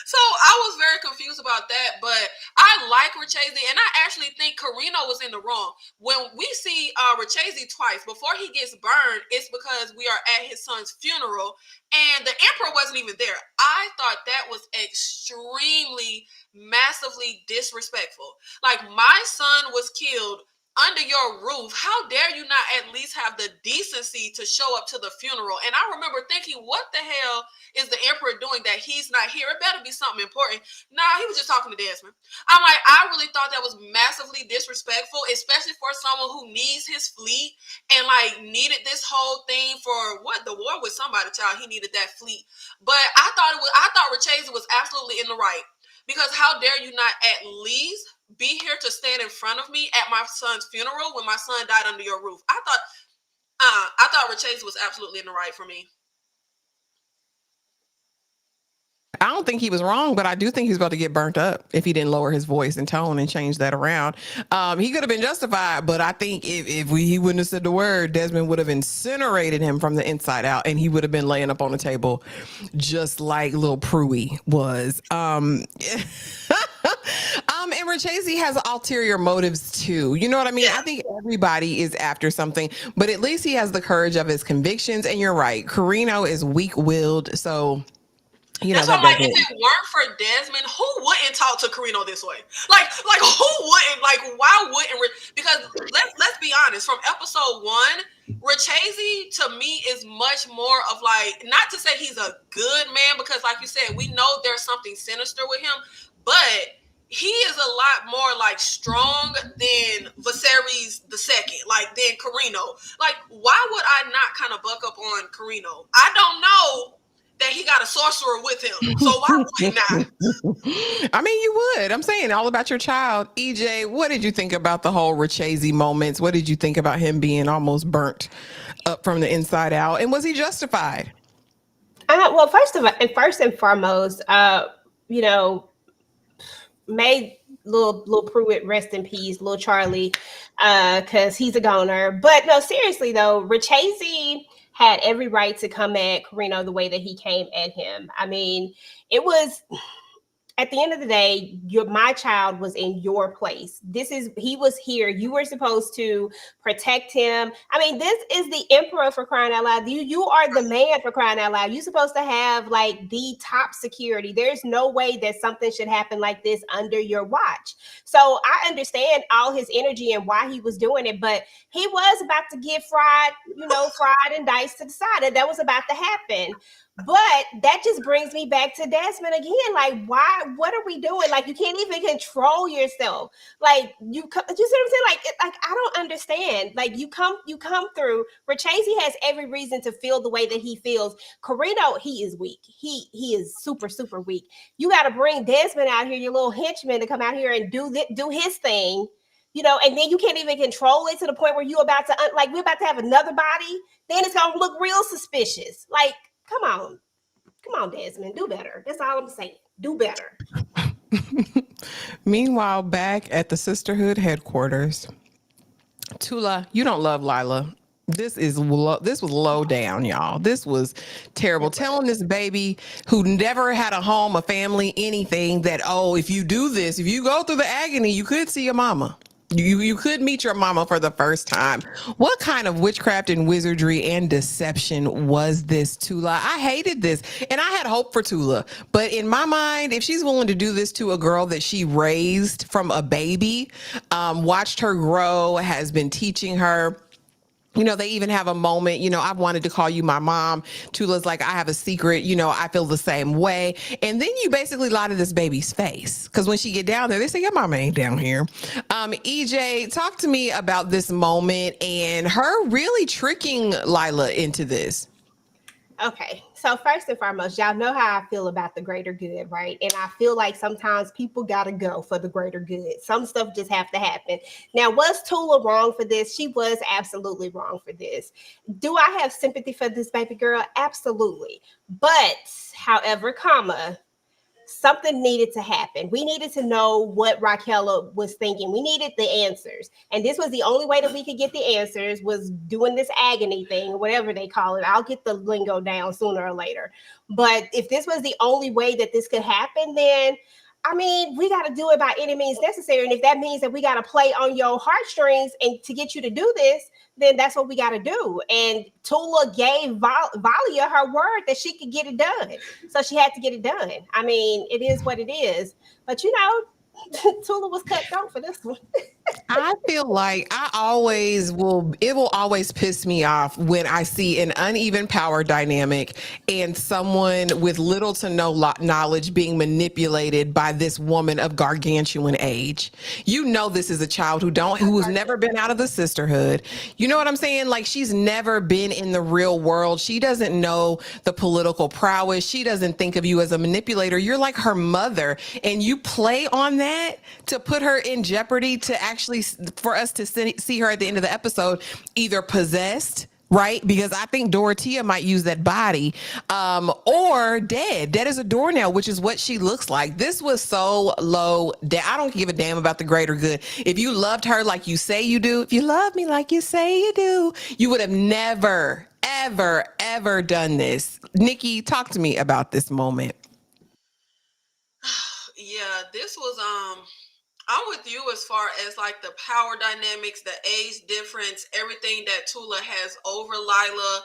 so I was very confused about that. But I like Richese, and I actually think Carino was in the wrong. When we see Richese twice, before he gets burned, it's because we are at his son's funeral, and the Emperor wasn't even there. I thought that was extremely, massively disrespectful. Like, my son was killed under your roof. How dare you not at least have the decency to show up to the funeral? And I remember thinking, what the hell is the Emperor doing that he's not here? It better be something important. Nah, he was just talking to Desmond. I'm like, I really thought that was massively disrespectful, especially for someone who needs his fleet and like needed this whole thing for what, the war with somebody, child. He needed that fleet. But I thought Richese was absolutely in the right. Because how dare you not at least be here to stand in front of me at my son's funeral when my son died under your roof? I thought Richese was absolutely in the right for me. I don't think he was wrong, but I do think he's about to get burnt up if he didn't lower his voice and tone and change that around. He could have been justified, but I think if he wouldn't have said the word, Desmond would have incinerated him from the inside out, and he would have been laying up on the table just like little Pruey was. And Richese has ulterior motives too. You know what I mean? Yeah. I think everybody is after something, but at least he has the courage of his convictions. And you're right, Carino is weak-willed, so that's why I'm like, if it weren't for Desmond, who wouldn't talk to Carino this way? Like who wouldn't? Like, why wouldn't? Because let's be honest, from episode 1, Richese to me is much more of like, not to say he's a good man, because like you said, we know there's something sinister with him, but he is a lot more like strong than Viserys II, like than Carino. Like, why would I not kind of buck up on Carino? I don't know that he got a sorcerer with him. So why would not? I mean, you would. I'm saying all about your child. EJ, what did you think about the whole Richese moments? What did you think about him being almost burnt up from the inside out? And was he justified? Well, first and foremost, may little Pruitt rest in peace, little Charlie, because he's a goner. But no, seriously though, Richese had every right to come at Carino the way that he came at him. I mean, it was, at the end of the day, my child was in your place. He was here. You were supposed to protect him. I mean, this is the Emperor, for crying out loud. You are the man, for crying out loud. You're supposed to have like the top security. There's no way that something should happen like this under your watch. So I understand all his energy and why he was doing it, but he was about to get fried and diced to the side. That was about to happen. But that just brings me back to Desmond again. Like, why? What are we doing? Like, you can't even control yourself. Like, you see what I'm saying? Like I don't understand. Like, you come through. Richese has every reason to feel the way that he feels. Carino, he is weak. He is super, super weak. You got to bring Desmond out here, your little henchman, to come out here and do his thing. And then you can't even control it to the point where we're about to have another body. Then it's gonna look real suspicious. Like, come on, Desmond, do better. That's all I'm saying. Do better. Meanwhile, back at the Sisterhood headquarters, Tula, you don't love Lila. This was low down, y'all. This was terrible. Telling this baby who never had a home, a family, anything that, oh, if you do this, if you go through the agony, you could see your mama. You could meet your mama for the first time. What kind of witchcraft and wizardry and deception was this, Tula? I hated this, and I had hope for Tula. But in my mind, if she's willing to do this to a girl that she raised from a baby, watched her grow, has been teaching her. You know, they even have a moment, you know, I've wanted to call you my mom. Tula's like, I have a secret, you know, I feel the same way. And then you basically lie to this baby's face. Because when she get down there, they say, your mama ain't down here. EJ, talk to me about this moment and her really tricking Lila into this. Okay, so first and foremost, y'all know how I feel about the greater good, right? And I feel like sometimes people gotta go for the greater good. Some stuff just have to happen. Now, was Tula wrong for this? She was absolutely wrong for this. Do I have sympathy for this baby girl? Absolutely. But, however, something needed to happen. We needed to know what Raquel was thinking. We needed the answers. And this was the only way that we could get the answers, was doing this agony thing, whatever they call it. I'll get the lingo down sooner or later. But if this was the only way that this could happen, then I mean, we got to do it by any means necessary. And if that means that we got to play on your heartstrings and to get you to do this, then that's what we got to do. And Tula gave Valia her word that she could get it done. So she had to get it done. I mean, it is what it is. But, you know, Tula was cut down for this one. I feel like it will always piss me off when I see an uneven power dynamic and someone with little to no knowledge being manipulated by this woman of gargantuan age. You know, this is a child who's never been out of the sisterhood. You know what I'm saying? Like, she's never been in the real world. She doesn't know the political prowess. She doesn't think of you as a manipulator. You're like her mother, and you play on that to put her in jeopardy, to actually for us to see her at the end of the episode either possessed, right? Because I think Dorothea might use that body, or dead. Dead as a doornail, which is what she looks like. This was so low down. I don't give a damn about the greater good. If you loved her like you say you do, if you love me like you say you do, you would have never, ever done this. Nikki, talk to me about this moment. Yeah, this was I'm with you as far as like the power dynamics, the age difference, everything that Tula has over Lila.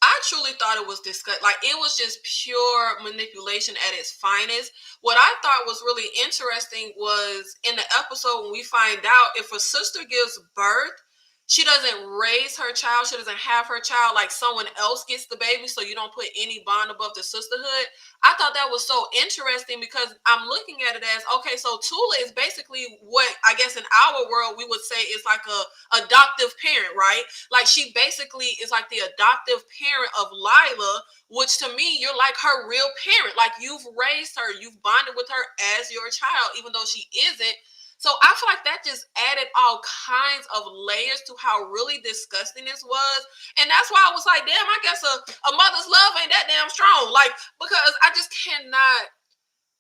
I truly thought it was disgusting. Like, it was just pure manipulation at its finest. What I thought was really interesting was in the episode when we find out if a sister gives birth, she doesn't raise her child, she doesn't have her child, like someone else gets the baby, so you don't put any bond above the sisterhood. I thought that was so interesting because I'm looking at it as, okay, so Tula is basically what I guess in our world we would say is like a adoptive parent, right? Like, she basically is like the adoptive parent of Lila, which to me, you're like her real parent. Like, you've raised her, you've bonded with her as your child, even though she isn't. So I feel like that just added all kinds of layers to how really disgusting this was. And that's why I was like, damn, I guess a mother's love ain't that damn strong. Like, because I just cannot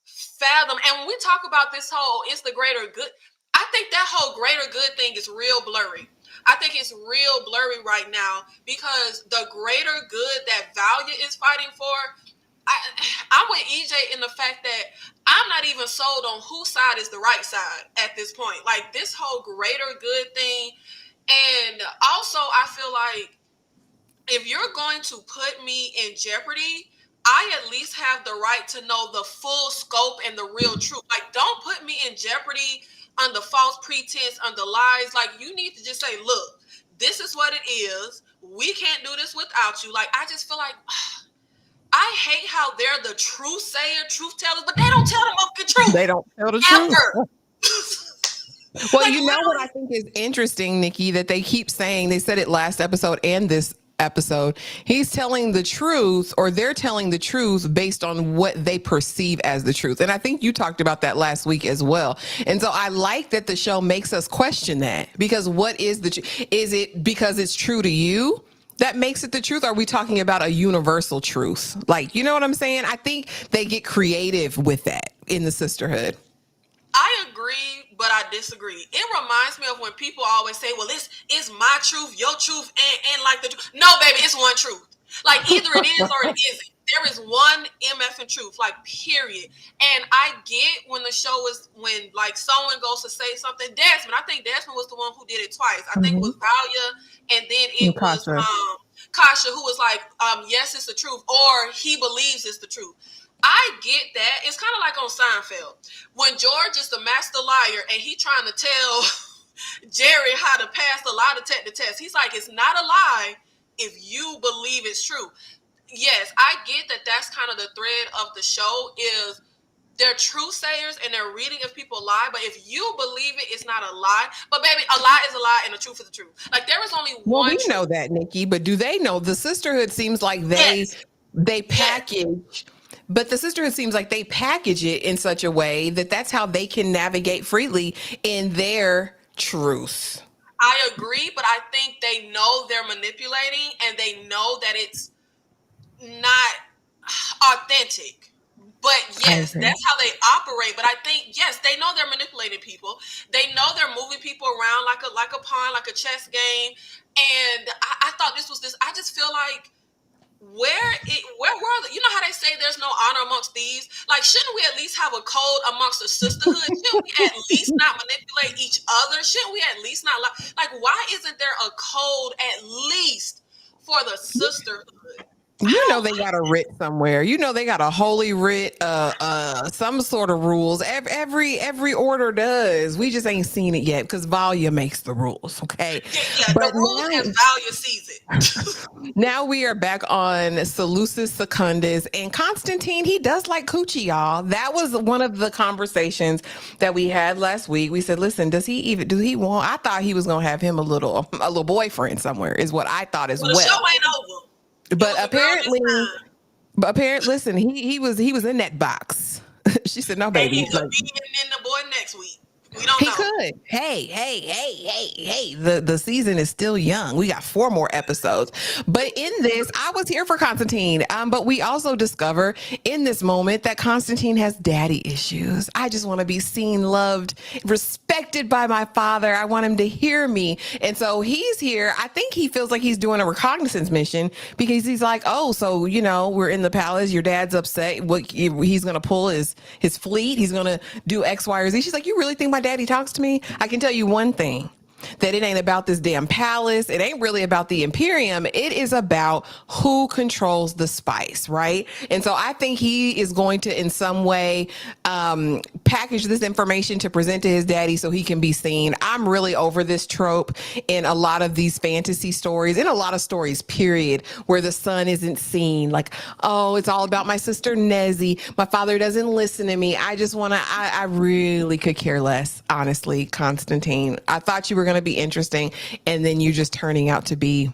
fathom. And when we talk about this whole, it's the greater good, I think that whole greater good thing is real blurry. I think it's real blurry right now because the greater good that Valia is fighting for, I'm with EJ in the fact that I'm not even sold on whose side is the right side at this point. Like, this whole greater good thing. And also, I feel like if you're going to put me in jeopardy, I at least have the right to know the full scope and the real truth. Like, don't put me in jeopardy under false pretense, under lies. Like, you need to just say, look, this is what it is. We can't do this without you. Like, I just feel like I hate how they're the truth sayer, truth tellers, but they don't tell the fucking truth. They don't tell the truth. Well, like, you know what I think is interesting, Nikki, that they keep saying, they said it last episode and this episode, he's telling the truth, or they're telling the truth based on what they perceive as the truth. And I think you talked about that last week as well. And so I like that the show makes us question that, because what is the truth? Is it because it's true to you that makes it the truth? Are we talking about a universal truth? Like, you know what I'm saying? I think they get creative with that in the sisterhood. I agree, but I disagree. It reminds me of when people always say, well, it's my truth, your truth, and like the truth. No, baby, it's one truth. Like, either it is or it isn't. There is one MFing truth, like, period. And I get when the show is, when, like, someone goes to say something. Desmond, I think Desmond was the one who did it twice. I think it was Valia, and then it was Kasha, who was like, yes, it's the truth, or he believes it's the truth. I get that. It's kind of like on Seinfeld. When George is the master liar and he trying to tell Jerry how to pass the lie detector test. He's like, it's not a lie if you believe it's true. Yes, I get that that's kind of the thread of the show is they're truth sayers and they're reading if people lie. But if you believe it, it's not a lie. But baby, a lie is a lie and the truth is the truth. Like, there is only one. Well, we know that, Nikki, but do they know? The Sisterhood seems like they package. Yes. But the Sisterhood seems like they package it in such a way that that's how they can navigate freely in their truth. I agree, but I think they know they're manipulating and they know that it's not authentic. But yes, that's how they operate. But I think, yes, they know they're manipulating people. They know they're moving people around like a pawn, like a chess game. And I thought this was this. I just feel like where were you know how they say there's no honor amongst thieves? Like, shouldn't we at least have a code amongst the sisterhood? Shouldn't we at least not manipulate each other? Shouldn't we at least not like why isn't there a code at least for the sisterhood? You know they got a writ somewhere. You know they got a holy writ, some sort of rules. Every order does. We just ain't seen it yet because Valia makes the rules. Okay, yeah, but the rules as Valia sees it. Now we are back on Seleucus Secundus and Constantine. He does like coochie, y'all. That was one of the conversations that we had last week. We said, listen, do he want? I thought he was gonna have him a little boyfriend somewhere. Is what I thought as well. The show ain't over. But apparently, listen, he was in that box. She said, "No, baby." He could be in the boy next week. We don't know. He could. Hey. The season is still young. We got 4 more episodes. But in this, I was here for Constantine. But we also discover in this moment that Constantine has daddy issues. I just want to be seen, loved, respected by my father. I want him to hear me. And so he's here. I think he feels like he's doing a reconnaissance mission because he's like, oh, so, we're in the palace. Your dad's upset. What he's going to pull his fleet. He's going to do X, Y, or Z. She's like, you really think my daddy talks to me? I can tell you one thing, that it ain't about this damn palace. It ain't really about the Imperium. It is about who controls the spice, right? And so I think he is going to, in some way, package this information to present to his daddy so he can be seen. I'm really over this trope in a lot of these fantasy stories, in a lot of stories, period, where the son isn't seen. Like, oh, it's all about my sister Nezzy. My father doesn't listen to me. I really could care less, honestly, Constantine. I thought you were going to be interesting, and then you just turning out to be,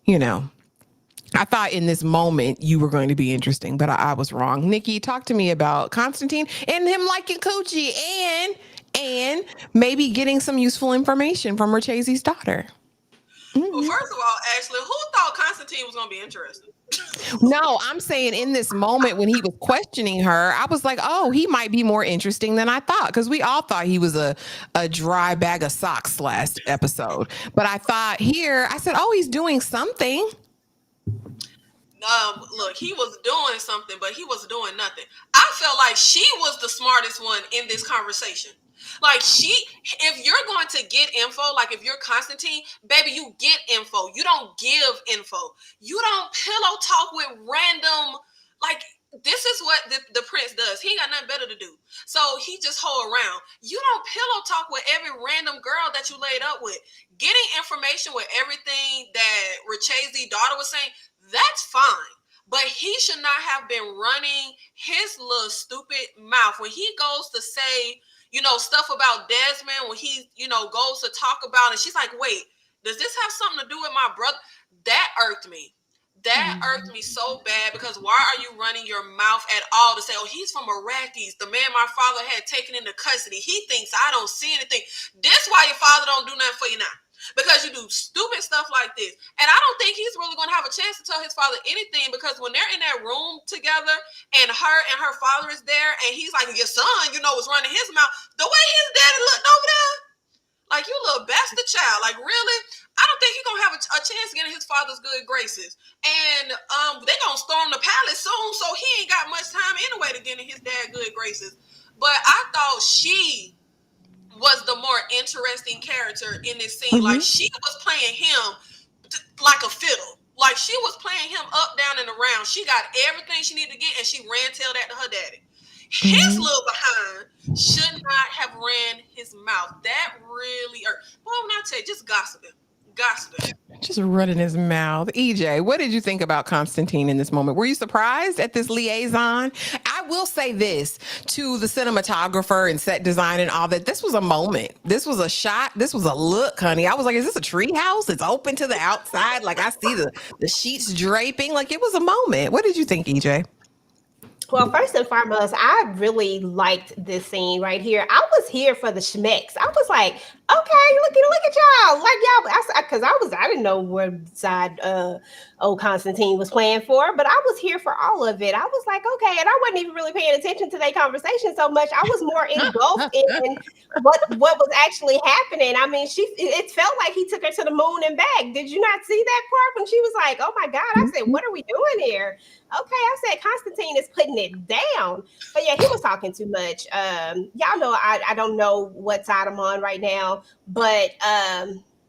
I thought in this moment you were going to be interesting, but I was wrong. Nikki, talk to me about Constantine and him liking coochie and maybe getting some useful information from Marchese's daughter. Well, first of all, Ashley, who thought Constantine was going to be interesting? No, I'm saying in this moment when he was questioning her, I was like, oh, he might be more interesting than I thought, because we all thought he was a dry bag of socks last episode. But I thought here, I said, oh, he's doing something. Look, he was doing something, but he was doing nothing. I felt like she was the smartest one in this conversation. Like, if you're going to get info, like if you're Constantine, baby, you get info. You don't give info. You don't pillow talk with random, like, this is what the prince does. He ain't got nothing better to do. So he just hold around. You don't pillow talk with every random girl that you laid up with. Getting information with everything that Marchese's daughter was saying, that's fine. But he should not have been running his little stupid mouth when he goes to say, stuff about Desmond, when he, goes to talk about, and she's like, wait, does this have something to do with my brother? That irked me. That irked me so bad, because why are you running your mouth at all to say, oh, he's from Arrakis, the man my father had taken into custody. He thinks I don't see anything. This why your father don't do nothing for you now. because you do stupid stuff like this. And I don't think he's really going to have a chance to tell his father anything, because when they're in that room together and her father is there and he's like, your son, was running his mouth, the way his daddy looked over there, like, you little bastard child. Like, really? I don't think he's going to have a chance getting his father's good graces. And they're going to storm the palace soon, so he ain't got much time anyway to get in his dad's good graces. But I thought she was the more interesting character in this scene. Like, she was playing him like a fiddle. Like, she was playing him up, down, and around. She got everything she needed to get, and she ran tell that to her daddy. His little behind should not have ran his mouth. That really, well, when I tell you, just gossiping. Just running his mouth. EJ, what did you think about Constantine in this moment? Were you surprised at this liaison? I will say this to the cinematographer and set design and all that. This was a moment. This was a shot. This was a look, honey. I was like, is this a tree house? It's open to the outside. Like, I see the sheets draping. Like, it was a moment. What did you think, EJ? Well, first and foremost, I really liked this scene right here. I was here for the schmecks. I was like, okay, look at y'all. Like, y'all, because I didn't know what side old Constantine was playing for, but I was here for all of it. I was like, okay, and I wasn't even really paying attention to their conversation so much. I was more engulfed in what was actually happening. I mean, it felt like he took her to the moon and back. Did you not see that part when she was like, oh my God? I said, what are we doing here? Okay, I said Constantine is putting it down. But yeah, he was talking too much. Y'all know I don't know what side I'm on right now, but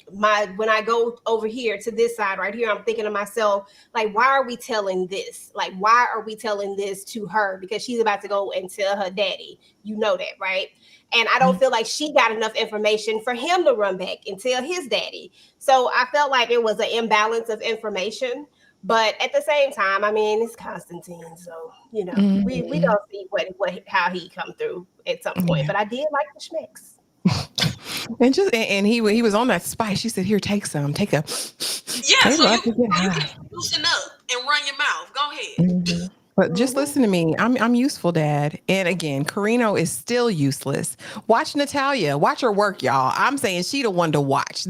when I go over here to this side right here, I'm thinking to myself, like, why are we telling this? Like, why are we telling this to her? Because she's about to go and tell her daddy. You know that, right? And I don't feel like she got enough information for him to run back and tell his daddy. So I felt like it was an imbalance of information. But at the same time, I mean, it's Constantine, so we don't see how he come through at some point. But I did like the schmecks. And he was on that spice. She said, "Here, take some. Take a." Yeah, so you can loosen up and run your mouth. Go ahead. Mm-hmm. But just listen to me. I'm useful, Dad. And again, Carino is still useless. Watch Natalia. Watch her work, y'all. I'm saying she the one to watch.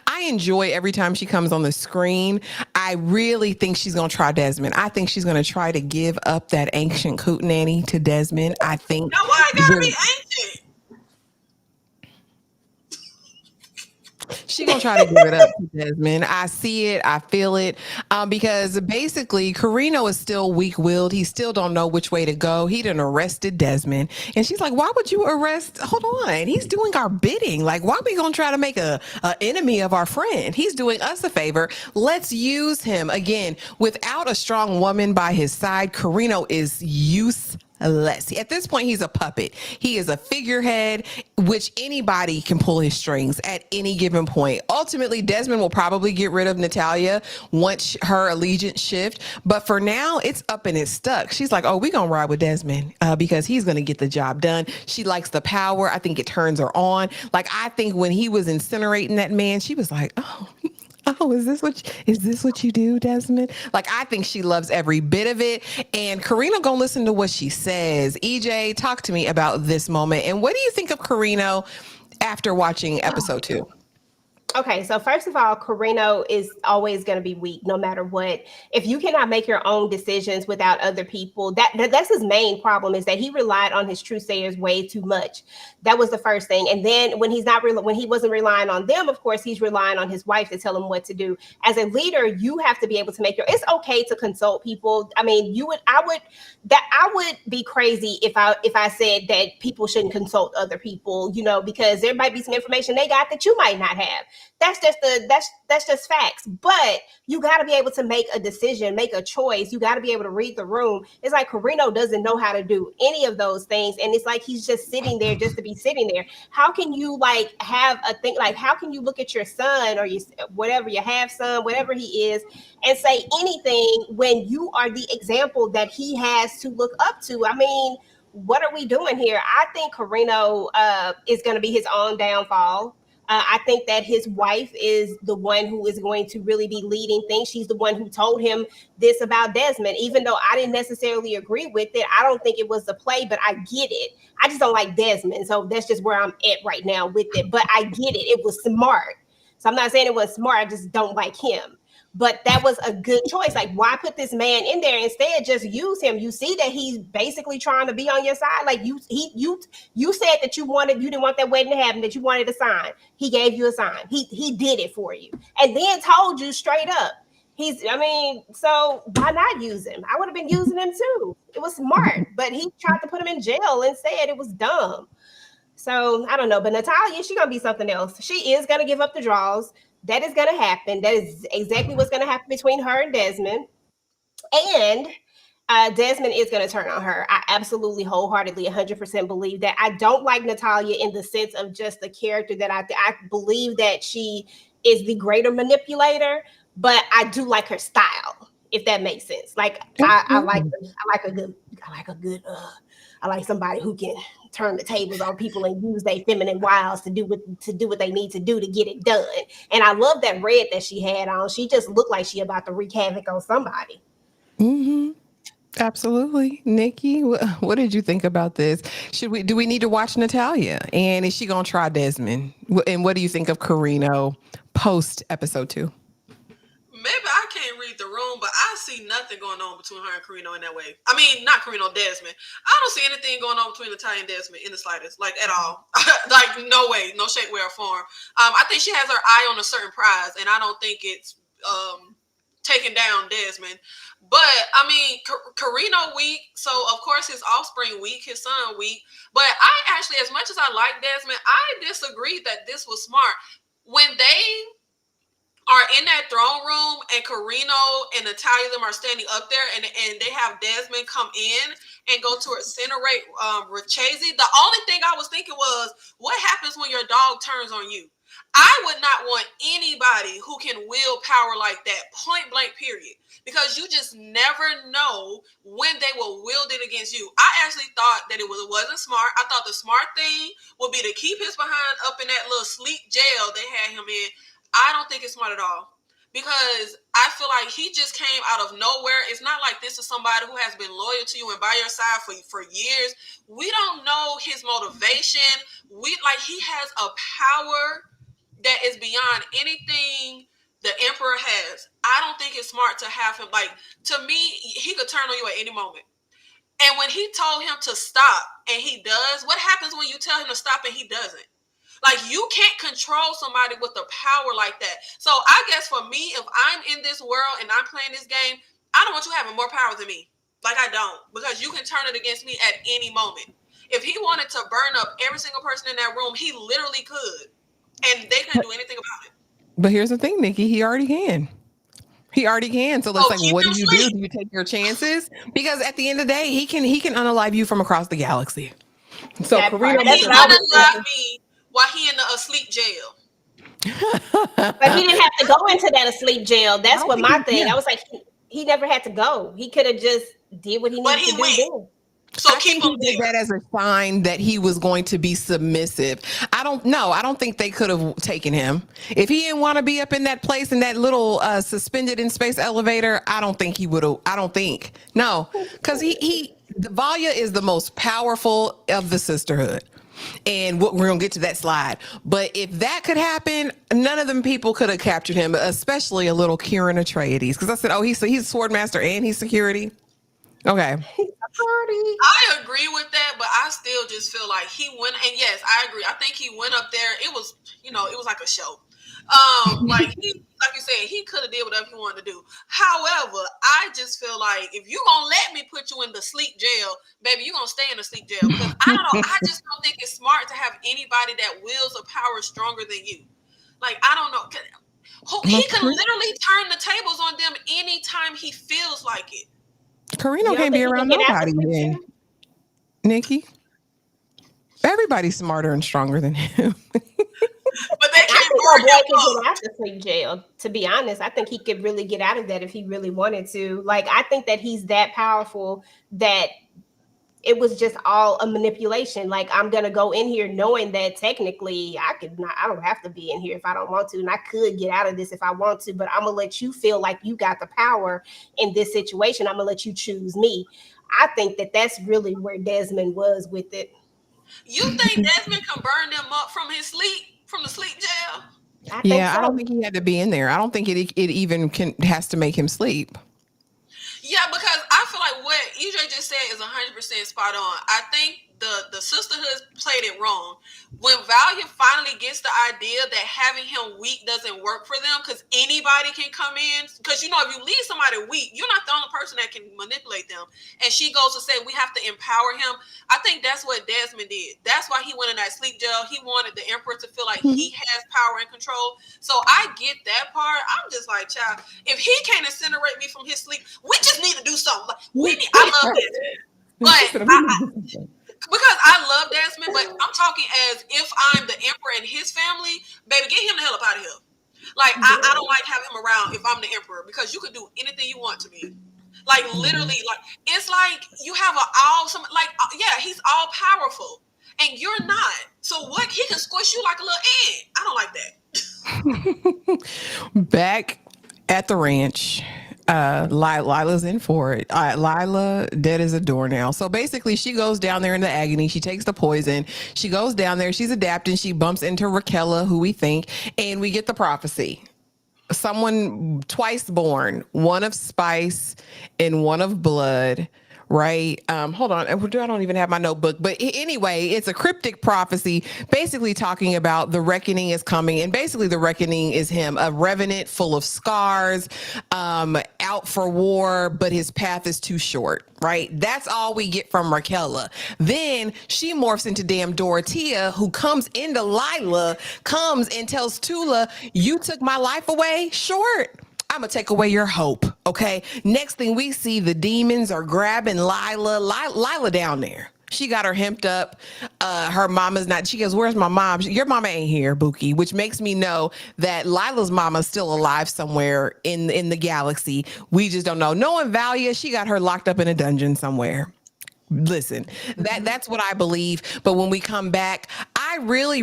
I enjoy every time she comes on the screen. I really think she's going to try Desmond. I think she's going to try to give up that ancient hootenanny to Desmond. I think. No, why it gotta be ancient? She gonna try to give it up to Desmond. I see it. I feel it. Because basically, Carino is still weak-willed. He still don't know which way to go. He done arrested Desmond, and she's like, "Why would you arrest? Hold on, he's doing our bidding. Like, why are we gonna try to make a enemy of our friend? He's doing us a favor. Let's use him again." Without a strong woman by his side, Carino is useless. At this point, he's a puppet. He is a figurehead, which anybody can pull his strings at any given point. Ultimately, Desmond will probably get rid of Natalia once her allegiance shift. But for now, it's up and it's stuck. She's like, oh, we're going to ride with Desmond because he's going to get the job done. She likes the power. I think it turns her on. Like, I think when he was incinerating that man, she was like, oh, is this what you do, Desmond? Like, I think she loves every bit of it. And Carino gonna listen to what she says. EJ, talk to me about this moment. And what do you think of Carino after watching episode 2? Okay, so first of all, Carino is always going to be weak no matter what. If you cannot make your own decisions without other people, that's his main problem, is that he relied on his truthsayers way too much. That was the first thing. And then when he wasn't relying on them, of course, he's relying on his wife to tell him what to do. As a leader, you have to be able to it's okay to consult people. I mean, I would be crazy if I said that people shouldn't consult other people, because there might be some information they got that you might not have. That's just facts. But you got to be able to make a decision, make a choice. You got to be able to read the room. It's like Carino doesn't know how to do any of those things, and it's like he's just sitting there just to be sitting there. How can you have a thing how can you look at your son or your half son, whatever he is, and say anything when you are the example that he has to look up to? I mean, what are we doing here? I think Carino is going to be his own downfall. I think that his wife is the one who is going to really be leading things. She's the one who told him this about Desmond, even though I didn't necessarily agree with it. I don't think it was the play, but I get it. I just don't like Desmond. So that's just where I'm at right now with it. But I get it. It was smart. So I'm not saying it was smart. I just don't like him. But that was a good choice. Like, why put this man in there? Instead, just use him. You see that he's basically trying to be on your side. Like you said that you didn't want that wedding to happen, that you wanted a sign. He gave you a sign. He did it for you, and then told you straight up. So why not use him? I would have been using him too. It was smart, but he tried to put him in jail and said it was dumb. So I don't know, but Natalia, she's gonna be something else. She is gonna give up the draws. That is gonna happen. That is exactly what's gonna happen between her and Desmond. And Desmond is going to turn on her. I absolutely, wholeheartedly, 100% believe that. I don't like Natalia in the sense of just the character that I believe that she is the greater manipulator, but I do like her style, if that makes sense. Like I like somebody who can turn the tables on people and use their feminine wiles to do what they need to do to get it done. And I love that red that she had on. She just looked like she about to wreak havoc on somebody. Mm-hmm. Absolutely. Nikki, what did you think about this? Do we need to watch Natalia? And is she going to try Desmond? And what do you think of Carino post episode 2? Maybe I can't read the room, but I see nothing going on between her and Carino in that way. I mean, not Carino, Desmond. I don't see anything going on between Natalia and Desmond in the slightest, like at all. Like no way, no shape, way, or form. I think she has her eye on a certain prize, and I don't think it's taking down Desmond. But I mean, Carino weak, so of course his offspring weak, his son weak. But I actually, as much as I like Desmond, I disagree that this was smart. When they are in that throne room and Carino and Natalia them are standing up there and they have Desmond come in and go to incinerate Rachese. The only thing I was thinking was, what happens when your dog turns on you? I would not want anybody who can wield power like that, point blank, period. Because you just never know when they will wield it against you. I actually thought that it wasn't smart. I thought the smart thing would be to keep his behind up in that little sleep jail they had him in. I don't think it's smart at all. Because I feel like he just came out of nowhere. It's not like this is somebody who has been loyal to you and by your side for years. We don't know his motivation. He has a power that is beyond anything the Emperor has. I don't think it's smart to have him. Like, to me, he could turn on you at any moment. And when he told him to stop and he does, what happens when you tell him to stop and he doesn't? Like, you can't control somebody with a power like that. So I guess for me, if I'm in this world and I'm playing this game, I don't want you having more power than me. Like, I don't. Because you can turn it against me at any moment. If he wanted to burn up every single person in that room, he literally could. And they couldn't do anything about it. But here's the thing, Nikki, he already can. He already can. So it's like, what do you do? Do you take your chances? Because at the end of the day, he can unalive you from across the galaxy. So Carino, he unalive me while he in the asleep jail. But he didn't have to go into that asleep jail. That's what my thing. I was like, he never had to go. He could have just did what he needed to do. So I think he did that as a sign that he was going to be submissive. I don't think they could have taken him. If he didn't want to be up in that place in that little suspended in space elevator, I don't think he would have. I don't think. No, because Valya is the most powerful of the Sisterhood. And we're going to get to that slide. But if that could happen, none of them people could have captured him, especially a little Kieran Atreides. Because I said, oh, he's a Swordmaster and he's security. Okay. I agree with that, but I still just feel like he went, and yes, I agree. I think he went up there. It was, it was like a show. Like you said, he could have did whatever he wanted to do. However, I just feel like if you gonna let me put you in the sleep jail, baby, you gonna stay in the sleep jail. Because I don't know, I just don't think it's smart to have anybody that wields a power stronger than you. Like, I don't know. He can literally turn the tables on them anytime he feels like it. Carino can't be around nobody then. Nikki. Everybody's smarter and stronger than him. But they can't get out of sleep jail. To be honest, I think he could really get out of that if he really wanted to. Like, I think that he's that powerful that it was just all a manipulation. Like, I'm gonna go in here knowing that technically I don't have to be in here if I don't want to, and I could get out of this if I want to, but I'm gonna let you feel like you got the power in this situation. I'm gonna let you choose me. I think that that's really where Desmond was with it. You think Desmond can burn them up from the sleep jail? I think Yeah, I don't so. think he had to be in there. I don't think it even has to make him sleep. Yeah, because I feel like what EJ just said is 100% spot on. I think the sisterhood played it wrong. When Valia finally gets the idea that having him weak doesn't work for them, because anybody can come in. Because if you leave somebody weak, you're not the only person that can manipulate them. And she goes to say we have to empower him. I think that's what Desmond did. That's why he went in that sleep jail. He wanted the Emperor to feel like he has power and control. So I get that part. I'm just like, child, if he can't incinerate me from his sleep, we just need to do something. Like I love Desmond, but because I love Desmond, but I'm talking as if I'm the Emperor and his family, baby, get him the hell up out of here. Like I don't like having him around if I'm the Emperor, because you could do anything you want to me. Like literally, like it's like you have yeah, he's all powerful and you're not. So what? He can squish you like a little ant. I don't like that. Back at the ranch, Lila's in for it. Lila dead as a doornail. So basically, she goes down there in the agony. She takes the poison. She goes down there. She's adapting. She bumps into Raquella, who we think, and we get the prophecy. Someone twice born, one of spice and one of blood. Right. Hold on. I don't even have my notebook. But anyway, it's a cryptic prophecy basically talking about the reckoning is coming. And basically, the reckoning is him, a revenant full of scars, out for war, but his path is too short. Right. That's all we get from Raquella. Then she morphs into damn Dorothea, who comes into Lila, comes and tells Tula, you took my life away. Short. I'm gonna take away your hope. Okay. Next thing we see, the demons are grabbing Lila down there. She got her hemped up. Her mama's not. She goes, "Where's my mom?" Your mama ain't here, Buki. Which makes me know that Lila's mama's still alive somewhere in the galaxy. We just don't know. Knowing Valia, she got her locked up in a dungeon somewhere. Listen, that's what I believe. But when we come back, I really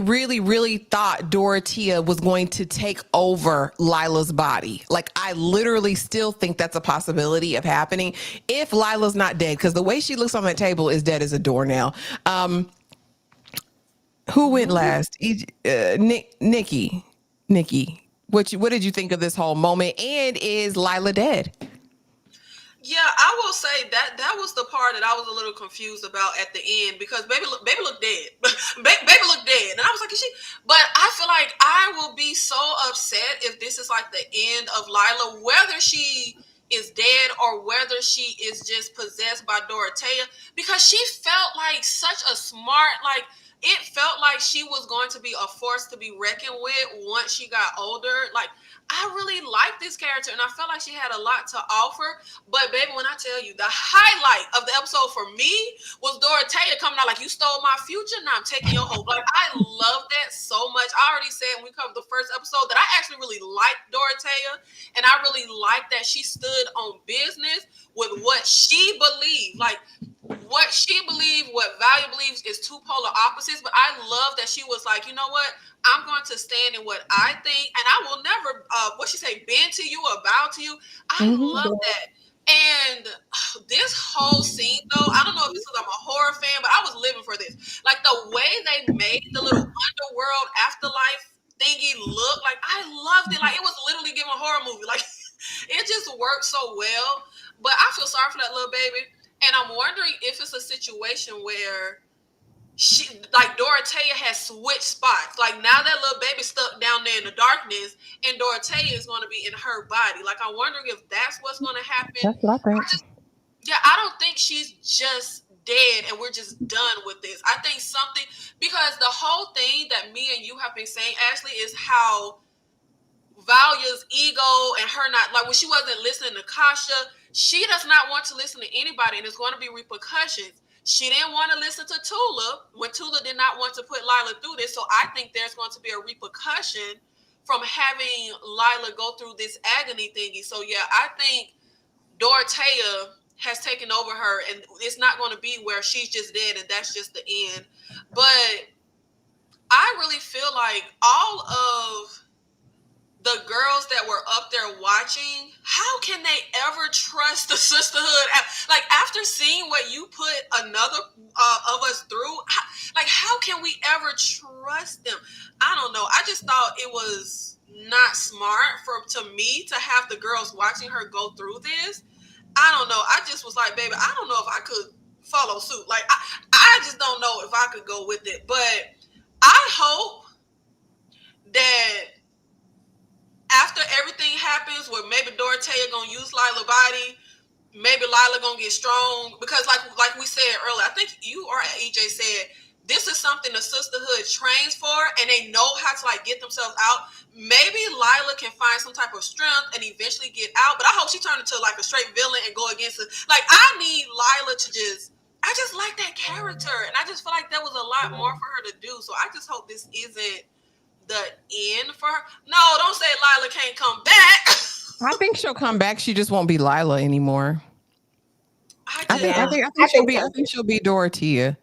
thought Dorothea was going to take over Lila's body. Like, I literally still think that's a possibility of happening if Lila's not dead, because the way she looks on that table is dead as a doornail. Who went last? Nikki. What did you think of this whole moment? And is Lila dead? Yeah, I will say that was the part that I was a little confused about at the end, because baby looked dead. Baby looked dead, and I was like, is she? But I feel like I will be so upset if this is like the end of Lila, whether she is dead or whether she is just possessed by Dorothea, because she felt like such a smart, like it felt like she was going to be a force to be reckoned with once she got older. Like, I really liked this character, and I felt like she had a lot to offer. But baby, when I tell you, the highlight of the episode for me was Dorothea coming out like, you stole my future, now I'm taking your hope. Like, I love that so much. I already said when we covered the first episode that I actually really liked Dorothea, and I really liked that she stood on business with what she believed. Like, what she believed, what Valia believes is two polar opposites. But I love that she was like, you know what? I'm going to stand in what I think, and I will never, bend to you or bow to you. I love that. And this whole scene, though, I don't know if it's because I'm a horror fan, but I was living for this. Like, the way they made the little underworld afterlife thingy look, like, I loved it. Like, it was literally giving a horror movie. Like, it just worked so well. But I feel sorry for that little baby. And I'm wondering if it's a situation where Dorothea has switched spots. Like, now that little baby stuck down there in the darkness, and Dorothea is going to be in her body. Like, I'm wondering if that's what's going to happen. That's what I think. I don't think she's just dead and we're just done with this. I think something, because the whole thing that me and you have been saying, Ashley, is how Valia's ego and her not, like, when she wasn't listening to Kasha, she does not want to listen to anybody, and there's going to be repercussions. She didn't want to listen to Tula when Tula did not want to put Lila through this. So I think there's going to be a repercussion from having Lila go through this agony thingy. So yeah, I think Dorothea has taken over her, and it's not going to be where she's just dead and that's just the end. But I really feel like all of the girls that were up there watching, how can they ever trust the sisterhood? Like, after seeing what you put another of us through, how can we ever trust them? I don't know. I just thought it was not smart for to me to have the girls watching her go through this. I don't know. I just was like, baby, I don't know if I could follow suit. Like, I just don't know if I could go with it. But I hope that after everything happens, where maybe Dorothea gonna use Lila body, maybe Lila gonna get strong, because like we said earlier, I think you or EJ said this is something the sisterhood trains for, and they know how to like get themselves out. Maybe Lila can find some type of strength and eventually get out, but I hope she turned into like a straight villain and go against it. Like, I need Lila to I just like that character, and I just feel like there was a lot more for her to do. So I just hope this isn't the end for her. No, don't say Lila can't come back. I think she'll come back. She just won't be Lila anymore. I think she'll be Dorothea.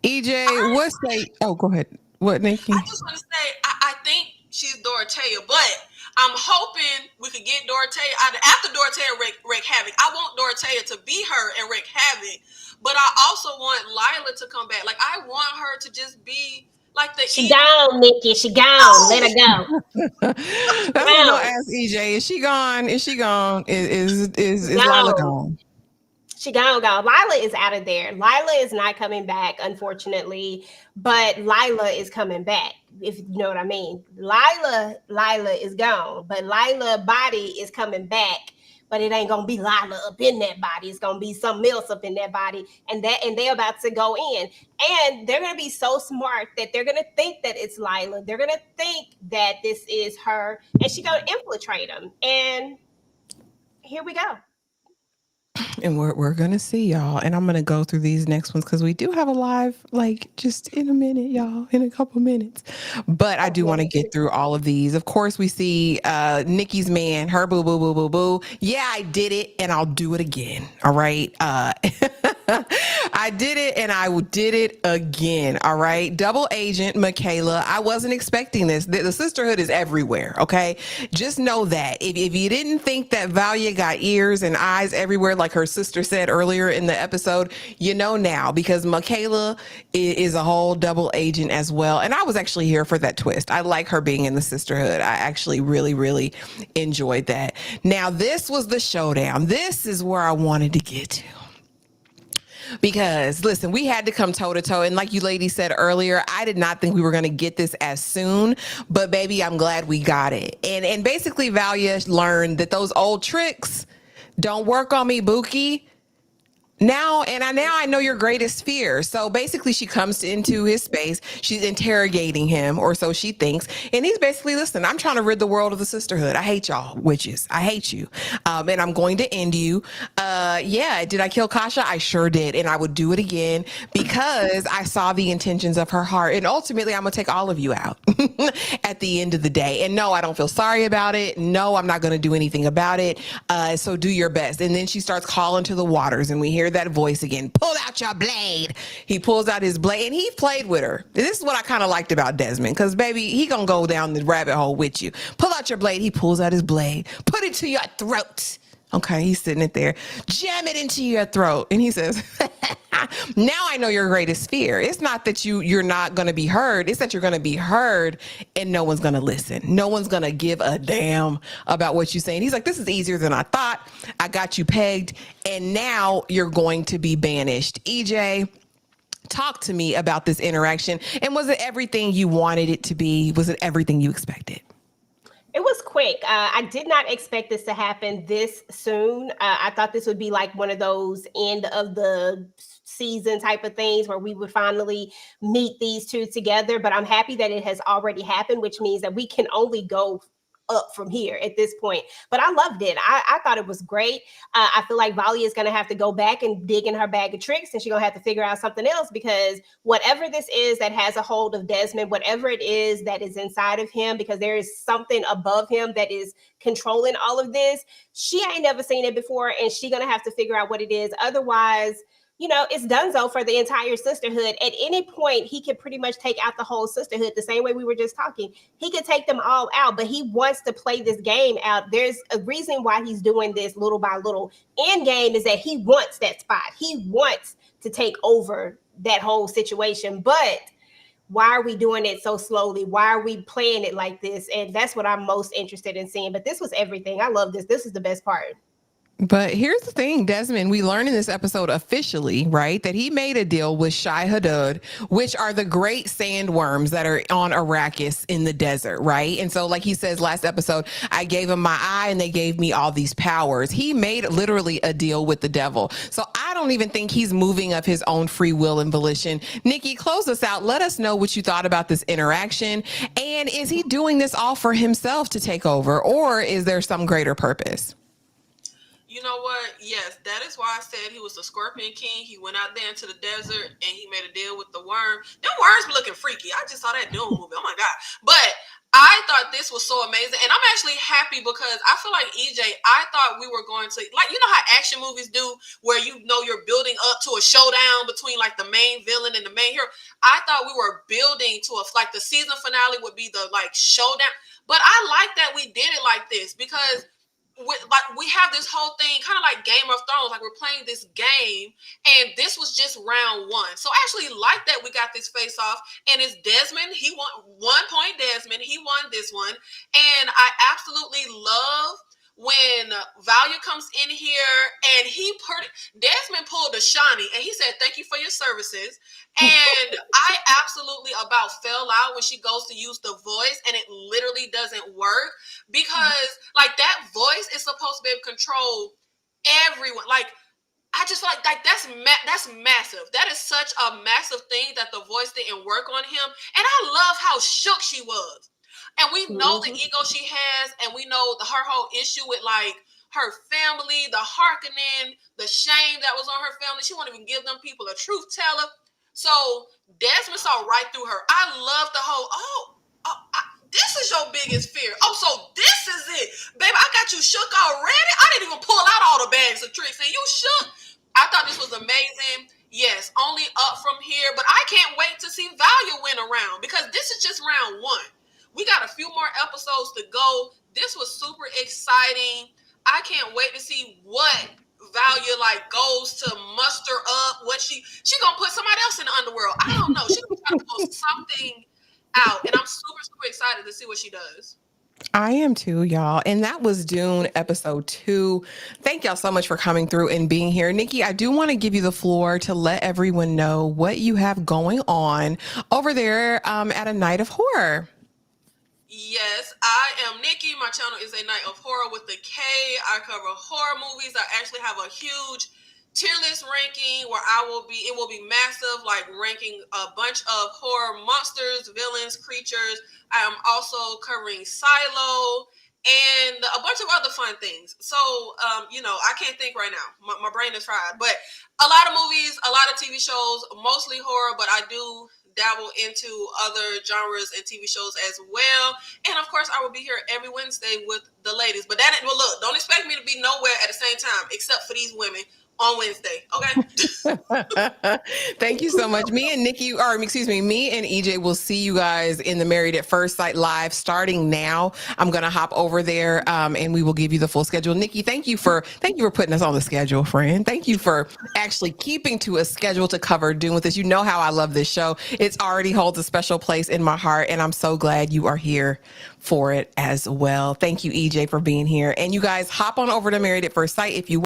EJ, what's say? Oh, go ahead. What, Nikki? I just want to say, I think she's Dorothea, but I'm hoping we could get Dorothea after Dorothea wreak havoc. I want Dorothea to be her and wreak havoc, but I also want Lila to come back. Like, I want her to just be like the. She gone, Nikki. She gone. Let her go. That's what I'm gonna ask EJ. Is she gone? Is she gone? Is Lila gone? She gone. Lila is out of there. Lila is not coming back, unfortunately, but Lila is coming back, if you know what I mean. Lila is gone, but Lila body is coming back, but it ain't gonna be Lila up in that body. It's gonna be something else up in that body, and they're about to go in, and they're gonna be so smart that they're gonna think that it's Lila. They're gonna think that this is her, and she's gonna infiltrate them. And here we go. And we're gonna see, y'all, and I'm gonna go through these next ones because we do have a live, like, just in a minute, y'all, in a couple minutes. But I do want to get through all of these. Of course, we see Nikki's man, her boo boo boo boo boo. Yeah, I did it, and I'll do it again. All right. I did it, and I did it again. All right. Double agent Michaela. I wasn't expecting this. The sisterhood is everywhere. Okay. Just know that if you didn't think that Valia got ears and eyes everywhere, like her sister said earlier in the episode, you know now, because Michaela is a whole double agent as well. And I was actually here for that twist. I like her being in the sisterhood. I actually really, really enjoyed that. Now, this was the showdown. This is where I wanted to get to. Because listen, we had to come toe to toe. And like you ladies said earlier, I did not think we were going to get this as soon, but baby, I'm glad we got it. And basically Valia learned that those old tricks don't work on me, Buki. Now I know your greatest fear. So basically she comes into his space. She's interrogating him, or so she thinks. And he's basically, listen, I'm trying to rid the world of the sisterhood. I hate y'all witches. I hate you. And I'm going to end you. Yeah. Did I kill Kasha? I sure did. And I would do it again because I saw the intentions of her heart. And ultimately I'm going to take all of you out at the end of the day. And no, I don't feel sorry about it. No, I'm not going to do anything about it. So do your best. And then she starts calling to the waters, and we hear that voice again. Pull out your blade. He pulls out his blade, and he played with her. This is what I kind of liked about Desmond, because baby, he gonna go down the rabbit hole with you. Pull out your blade. He pulls out his blade. Put it to your throat. Okay, he's sitting it there. Jam it into your throat. And he says, now I know your greatest fear. It's not that you're not going to be heard. It's that you're going to be heard and no one's going to listen. No one's going to give a damn about what you say. And he's like, this is easier than I thought. I got you pegged, and now you're going to be banished. EJ, talk to me about this interaction. And was it everything you wanted it to be? Was it everything you expected? It was quick. I did not expect this to happen this soon. I thought this would be like one of those end of the season type of things where we would finally meet these two together. But I'm happy that it has already happened, which means that we can only go up from here at this point. But I loved it. I thought it was great. I feel like Valia is going to have to go back and dig in her bag of tricks, and she's going to have to figure out something else, because whatever this is that has a hold of Desmond, whatever it is that is inside of him, because there is something above him that is controlling all of this, she ain't never seen it before, and she's going to have to figure out what it is. Otherwise, you know, it's donezo for the entire sisterhood. At any point, he could pretty much take out the whole sisterhood the same way we were just talking. He could take them all out, but he wants to play this game out. There's a reason why he's doing this little by little. End game is that he wants that spot. He wants to take over that whole situation. But why are we doing it so slowly? Why are we playing it like this? And that's what I'm most interested in seeing. But this was everything. I love this. This is the best part. But here's the thing, Desmond, we learned in this episode officially, right, that he made a deal with Shai Hadud, which are the great sandworms that are on Arrakis in the desert, right? And so, like he says last episode, I gave him my eye and they gave me all these powers. He made literally a deal with the devil. So I don't even think he's moving of his own free will and volition. Nikki, close us out. Let us know what you thought about this interaction. And is he doing this all for himself to take over, or is there some greater purpose? You know what? Yes, that is why I said he was the Scorpion King. He went out there into the desert and he made a deal with the worm. Them worms be looking freaky. I just saw that Dune movie. Oh my God. But I thought this was so amazing. And I'm actually happy because I feel like EJ, I thought we were going to, like, you know how action movies do where you know you're building up to a showdown between like the main villain and the main hero. I thought we were building to like the season finale would be the like showdown. But I like that we did it like this because we have this whole thing kind of like Game of Thrones, like we're playing this game, and this was just round one. So I actually like that we got this face off, and it's Desmond. He won 1 point. Desmond, he won this one, and I absolutely love when Valia comes in here and Desmond pulled a Shawnee and he said, "Thank you for your services." And I absolutely about fell out when she goes to use the voice and it literally doesn't work because like that voice is supposed to be able to control everyone. Like I just like that's massive. That is such a massive thing that the voice didn't work on him. And I love how shook she was. And we know the ego she has, and we know her whole issue with like her family, the hearkening, the shame that was on her family. She won't even give them people a truth teller. So Desmond saw right through her. I love the whole, this is your biggest fear. Oh, so this is it. Baby, I got you shook already. I didn't even pull out all the bags of tricks and you shook. I thought this was amazing. Yes, only up from here, but I can't wait to see Valia win around because this is just round one. We got a few more episodes to go. This was super exciting. I can't wait to see what Valia like goes to muster up. What she gonna put somebody else in the underworld. I don't know. She's gonna try to pull something out, and I'm super excited to see what she does. I am too, y'all. And that was Dune episode 2. Thank y'all so much for coming through and being here. Nikki, I do want to give you the floor to let everyone know what you have going on over there at A Night of Horror. Yes, I am Nikki. My channel is A Night of Horror with the K. I cover horror movies. I actually have a huge tier list ranking where it will be massive, like ranking a bunch of horror monsters, villains, creatures. I am also covering Silo and a bunch of other fun things. So, I can't think right now. My brain is fried. But a lot of movies, a lot of TV shows, mostly horror, but I do dabble into other genres and TV shows as well. And of course, I will be here every Wednesday with the ladies. But look, don't expect me to be nowhere at the same time except for these women on Wednesday. Okay. Thank you so much. Me and EJ will see you guys in the Married at First Sight live starting now. I'm going to hop over there and we will give you the full schedule. Nikki, thank you for putting us on the schedule, friend. Thank you for actually keeping to a schedule to cover Dune with us. You know how I love this show. It already holds a special place in my heart, and I'm so glad you are here for it as well. Thank you, EJ, for being here. And you guys hop on over to Married at First Sight if you